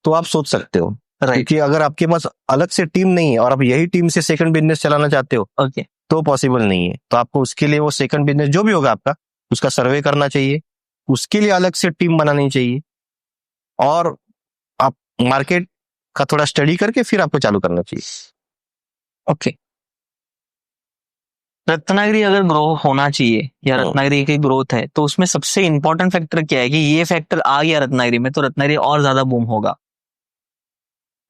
तो आप सोच सकते हो, राइट। क्योंकि अगर आपके पास अलग से टीम नहीं है और आप यही टीम से सेकंड बिजनेस चलाना चाहते हो ओके। तो पॉसिबल नहीं है। तो आपको उसके लिए वो सेकंड बिजनेस जो भी होगा आपका, उसका सर्वे करना चाहिए, उसके लिए अलग से टीम बनानी चाहिए और आप मार्केट का थोड़ा स्टडी करके फिर आपको चालू करना चाहिए। ओके। रत्नागिरी अगर ग्रो होना चाहिए या रत्नागिरी की ग्रोथ है, तो उसमें सबसे इंपॉर्टेंट फैक्टर क्या है कि ये फैक्टर आ गया रत्नागिरी में तो रत्नागिरी और ज्यादा बूम होगा?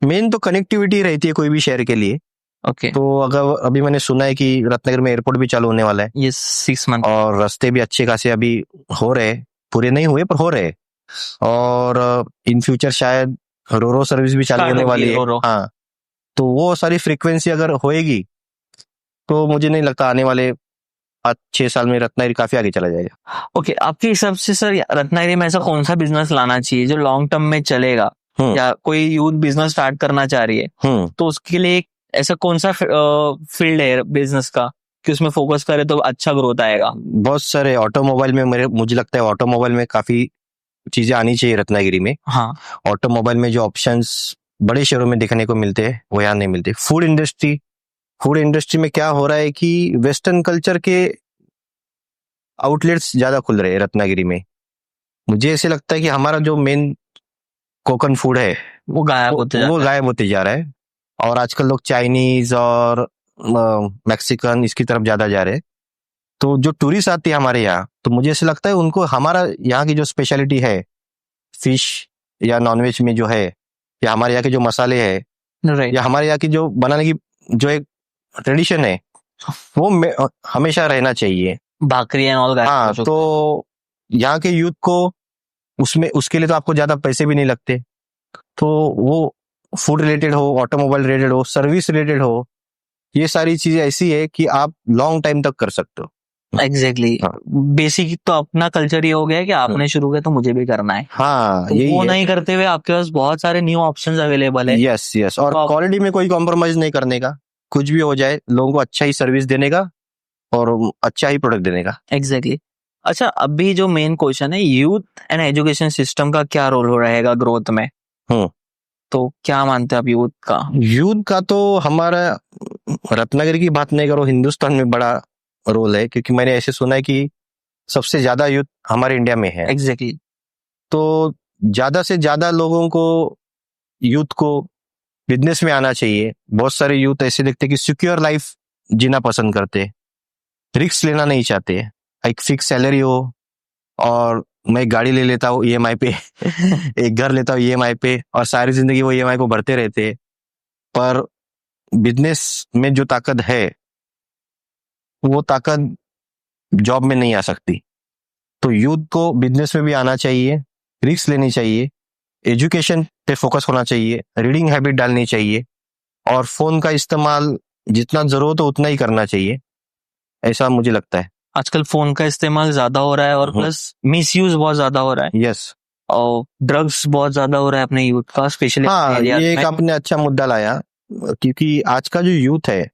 मेन तो कनेक्टिविटी रहती है कोई भी शहर के लिए। ओके। तो अगर अभी मैंने सुना है कि रत्नागिरी में एयरपोर्ट भी चालू होने वाला है, ये 6 मंथ। और रास्ते भी अच्छे खासे अभी हो रहे, पूरे नहीं हुए पर हो रहे, और इन फ्यूचर शायद रोरो सर्विस भी चालू होने वाली है। हाँ, तो वो सारी फ्रीक्वेंसी अगर होएगी तो मुझे नहीं लगता आने वाले 5-6 साल में रत्नागिरी काफी आगे चला जाएगा। ओके, आपके हिसाब से सर रत्नागिरी में ऐसा कौन सा बिजनेस लाना चाहिए जो लॉन्ग टर्म में चलेगा? या कोई यूथ बिजनेस स्टार्ट करना चाह रही है तो उसके लिए ऐसा कौन सा फील्ड है बिजनेस का कि उसमें फोकस करे तो अच्छा ग्रोथ आएगा? बहुत सारे ऑटोमोबाइल में मुझे लगता है ऑटोमोबाइल में काफी चीजें आनी चाहिए रत्नागिरी में। हाँ। ऑटोमोबाइल में जो ऑप्शंस बड़े शहरों में देखने को मिलते हैं वो यहाँ नहीं मिलते। फूड इंडस्ट्री में क्या हो रहा है कि वेस्टर्न कल्चर के आउटलेट्स ज्यादा खुल रहे हैं रत्नागिरी में। मुझे ऐसे लगता है कि हमारा जो मेन कोकन फूड है वो गायब होते जा रहा है, और आजकल लोग चाइनीज और मैक्सिकन इसकी तरफ ज्यादा जा रहे हैं। तो जो टूरिस्ट आते हैं हमारे यहाँ, तो मुझे ऐसे लगता है उनको हमारा यहाँ की जो स्पेशलिटी है फिश या नॉनवेज में जो है, या हमारे यहाँ के जो मसाले है, या हमारे यहाँ की जो बनाने की जो एक ट्रेडिशन है वो हमेशा रहना चाहिए। भाकरी एंड ऑल दैट। हाँ, तो यहाँ के यूथ को उसके लिए तो आपको ज्यादा पैसे भी नहीं लगते। तो वो फूड रिलेटेड हो, ऑटोमोबाइल रिलेटेड हो, सर्विस रिलेटेड हो, ये सारी चीजें ऐसी है कि आप लॉन्ग टाइम तक कर सकते हो। एग्जैक्टली। बेसिक तो अपना कल्चर ये हो गया है कि आपने शुरू किया तो मुझे भी करना है। हाँ, तो यही वो है। नहीं करते हुए आपके पास बहुत सारे न्यू ऑप्शंस अवेलेबल है। यस, और क्वालिटी में कोई कॉम्प्रोमाइज नहीं करने का, कुछ भी हो जाए लोगों को अच्छा ही सर्विस देने का और अच्छा ही प्रोडक्ट देने का। एग्जैक्टली। अच्छा, अभी जो मेन क्वेश्चन है, यूथ एंड एजुकेशन सिस्टम का क्या रोल हो रहेगा ग्रोथ में? तो क्या मानते हैं आप यूथ का? तो हमारा रत्नागिरी की बात नहीं करो, हिंदुस्तान में बड़ा रोल है, क्योंकि मैंने ऐसे सुना है कि सबसे ज्यादा यूथ हमारे इंडिया में है। एग्जैक्टली। तो ज्यादा से ज्यादा लोगों को, यूथ को बिजनेस में आना चाहिए। बहुत सारे यूथ ऐसे देखते कि सिक्योर लाइफ जीना पसंद करते, रिस्क लेना नहीं चाहते। एक फिक्स सैलरी हो और मैं गाड़ी ले लेता हूँ ईएमआई पे एक घर लेता हूँ ईएमआई पे, और सारी जिंदगी वो ईएमआई को भरते रहते। पर बिजनेस में जो ताकत है वो ताकत जॉब में नहीं आ सकती। तो यूथ को बिजनेस में भी आना चाहिए, रिस्क लेनी चाहिए, एजुकेशन पे फोकस होना चाहिए, रीडिंग हैबिट डालनी चाहिए, और फोन का इस्तेमाल जितना जरूरत हो उतना ही करना चाहिए, ऐसा मुझे लगता है। आजकल फोन का इस्तेमाल ज्यादा हो रहा है और प्लस मिसयूज बहुत ज्यादा हो रहा है। यस। और ड्रग्स बहुत ज्यादा हो रहा है अपने यूथ का, स्पेशली। हाँ, ये एक आपने अच्छा मुद्दा लाया, क्योंकि आज का जो यूथ है,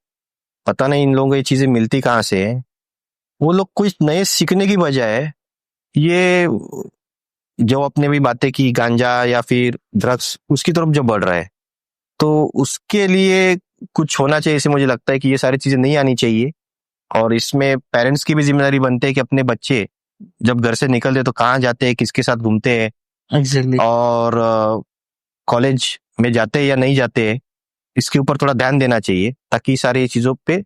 पता नहीं इन लोगों को ये चीजें मिलती कहाँ से है। वो लोग कुछ नए सीखने की बजाय ये जो अपने भी बातें की गांजा या फिर ड्रग्स, उसकी तरफ जो बढ़ रहा है, तो उसके लिए कुछ होना चाहिए। इसे मुझे लगता है कि ये सारी चीजें नहीं आनी चाहिए, और इसमें पेरेंट्स की भी जिम्मेदारी बनती है कि अपने बच्चे जब घर से निकलते तो कहाँ जाते हैं, किसके साथ घूमते हैं, एग्जैक्टली, और कॉलेज में जाते हैं या नहीं जाते हैं, इसके ऊपर थोड़ा ध्यान देना चाहिए, ताकि सारी चीजों पे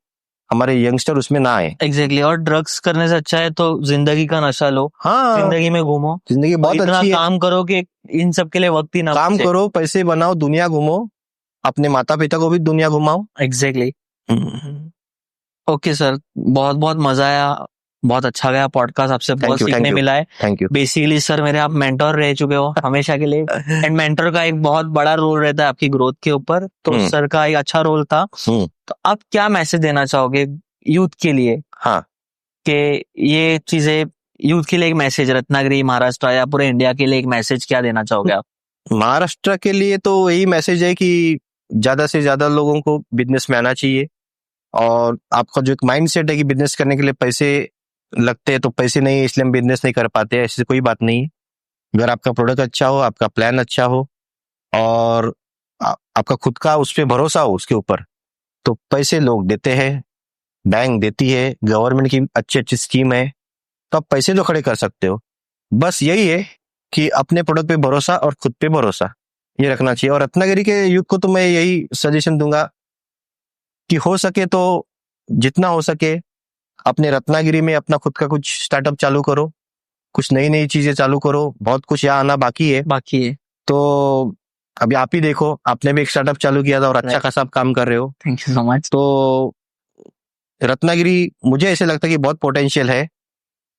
हमारे यंगस्टर उसमें ना आए। एग्जैक्टली। और ड्रग्स करने से अच्छा है तो जिंदगी का नशा लो। हाँ, जिंदगी में घूमो, जिंदगी बहुत अच्छी है। काम करो कि इन सब के लिए वक्त ही ना काम करो, पैसे बनाओ, दुनिया घूमो, अपने माता पिता को भी दुनिया घुमाओ। एग्जैक्टली। ओके सर, बहुत बहुत मजा आया बहुत अच्छा गया पॉडकास्ट, आपसे बहुत you, सीखने मिला है। Thank you. बेसिकली सर मेरे आप मेंटोर रह चुके हो हमेशा के लिए, एंड मेंटोर का एक बहुत बड़ा रोल रहता है आपकी ग्रोथ के ऊपर, तो सर का एक अच्छा रोल था। तो आप क्या मैसेज देना चाहोगे यूथ के लिए? हाँ, कि ये चीजें यूथ के लिए एक मैसेज, रत्नागिरी, महाराष्ट्र या पूरे इंडिया के लिए एक मैसेज क्या देना चाहोगे आप? महाराष्ट्र के लिए तो यही मैसेज है कि ज्यादा से ज्यादा लोगों को बिजनेस में आना चाहिए, और आपका जो एक माइंड सेट है कि बिजनेस करने के लिए पैसे लगते हैं, तो पैसे नहीं है इसलिए हम बिजनेस नहीं कर पाते, ऐसी कोई बात नहीं है। अगर आपका प्रोडक्ट अच्छा हो, आपका प्लान अच्छा हो, और आपका खुद का उस पर भरोसा हो उसके ऊपर, तो पैसे लोग देते हैं, बैंक देती है, गवर्नमेंट की अच्छी अच्छी स्कीम है, तो आप पैसे तो खड़े कर सकते हो। बस यही है कि अपने प्रोडक्ट पे भरोसा और खुद पे भरोसा ये रखना चाहिए। और रत्नागिरी के यूथ को तो मैं यही सजेशन दूंगा कि हो सके तो जितना हो सके अपने रत्नागिरी में अपना खुद का कुछ स्टार्टअप चालू करो, कुछ नई नई चीजें चालू करो, बहुत कुछ यहाँ आना बाकी है। तो अभी आप ही देखो, आपने भी एक स्टार्टअप चालू किया था और अच्छा खासा आप काम कर रहे हो। Thank you so much. तो रत्नागिरी मुझे ऐसे लगता है कि बहुत पोटेंशियल है।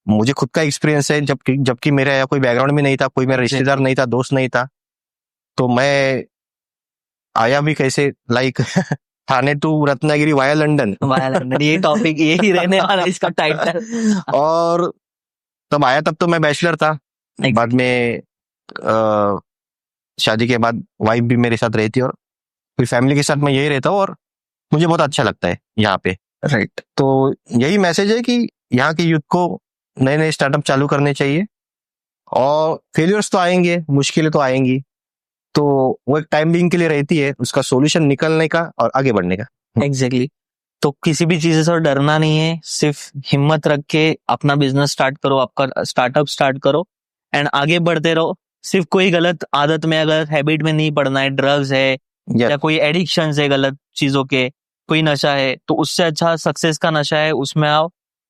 मुझे खुद का एक्सपीरियंस है, जबकि मेरा यहाँ कोई बैकग्राउंड भी नहीं था, कोई मेरा रिश्तेदार नहीं था, दोस्त नहीं था, तो मैं आया भी कैसे, like Thane to Ratnagiri via London. ये टॉपिक यही रहने वाला है इसका टाइटल। और तब आया, तब तो मैं बैचलर था, बाद में शादी के बाद वाइफ भी मेरे साथ रहती है, और पूरी फैमिली के साथ मैं यही रहता हूँ, और मुझे बहुत अच्छा लगता है यहाँ पे। राइट। तो यही मैसेज है कि यहाँ के यूथ को नए नए स्टार्टअप चालू करने चाहिए, और फेलियर्स तो आएंगे, मुश्किलें तो आएंगी, तो वो एक टाइम बिंग के लिए रहती है, उसका सॉल्यूशन निकलने का और आगे बढ़ने का। एग्जैक्टली। तो किसी भी चीज से डरना नहीं है, सिर्फ हिम्मत रख के अपना बिजनेस स्टार्ट करो, आपका स्टार्टअप स्टार्ट करो एंड आगे बढ़ते रहो। सिर्फ कोई गलत आदत में, गलत हैबिट में नहीं पड़ना है, ड्रग्स है या कोई एडिक्शन है गलत चीजों के, कोई नशा है, तो उससे अच्छा सक्सेस का नशा है, उसमें आओ।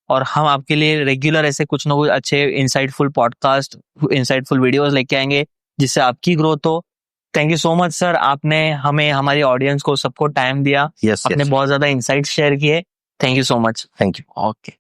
और हम आपके लिए रेगुलर ऐसे कुछ ना कुछ अच्छे इंसाइटफुल पॉडकास्ट, इंसाइटफुल वीडियोस लेके आएंगे जिससे आपकी ग्रोथ हो। Thank you so much sir, आपने हमें, हमारी ऑडियंस को, सबको टाइम दिया, आपने बहुत ज्यादा इंसाइट्स शेयर किए। Thank you so much. Thank you. Okay.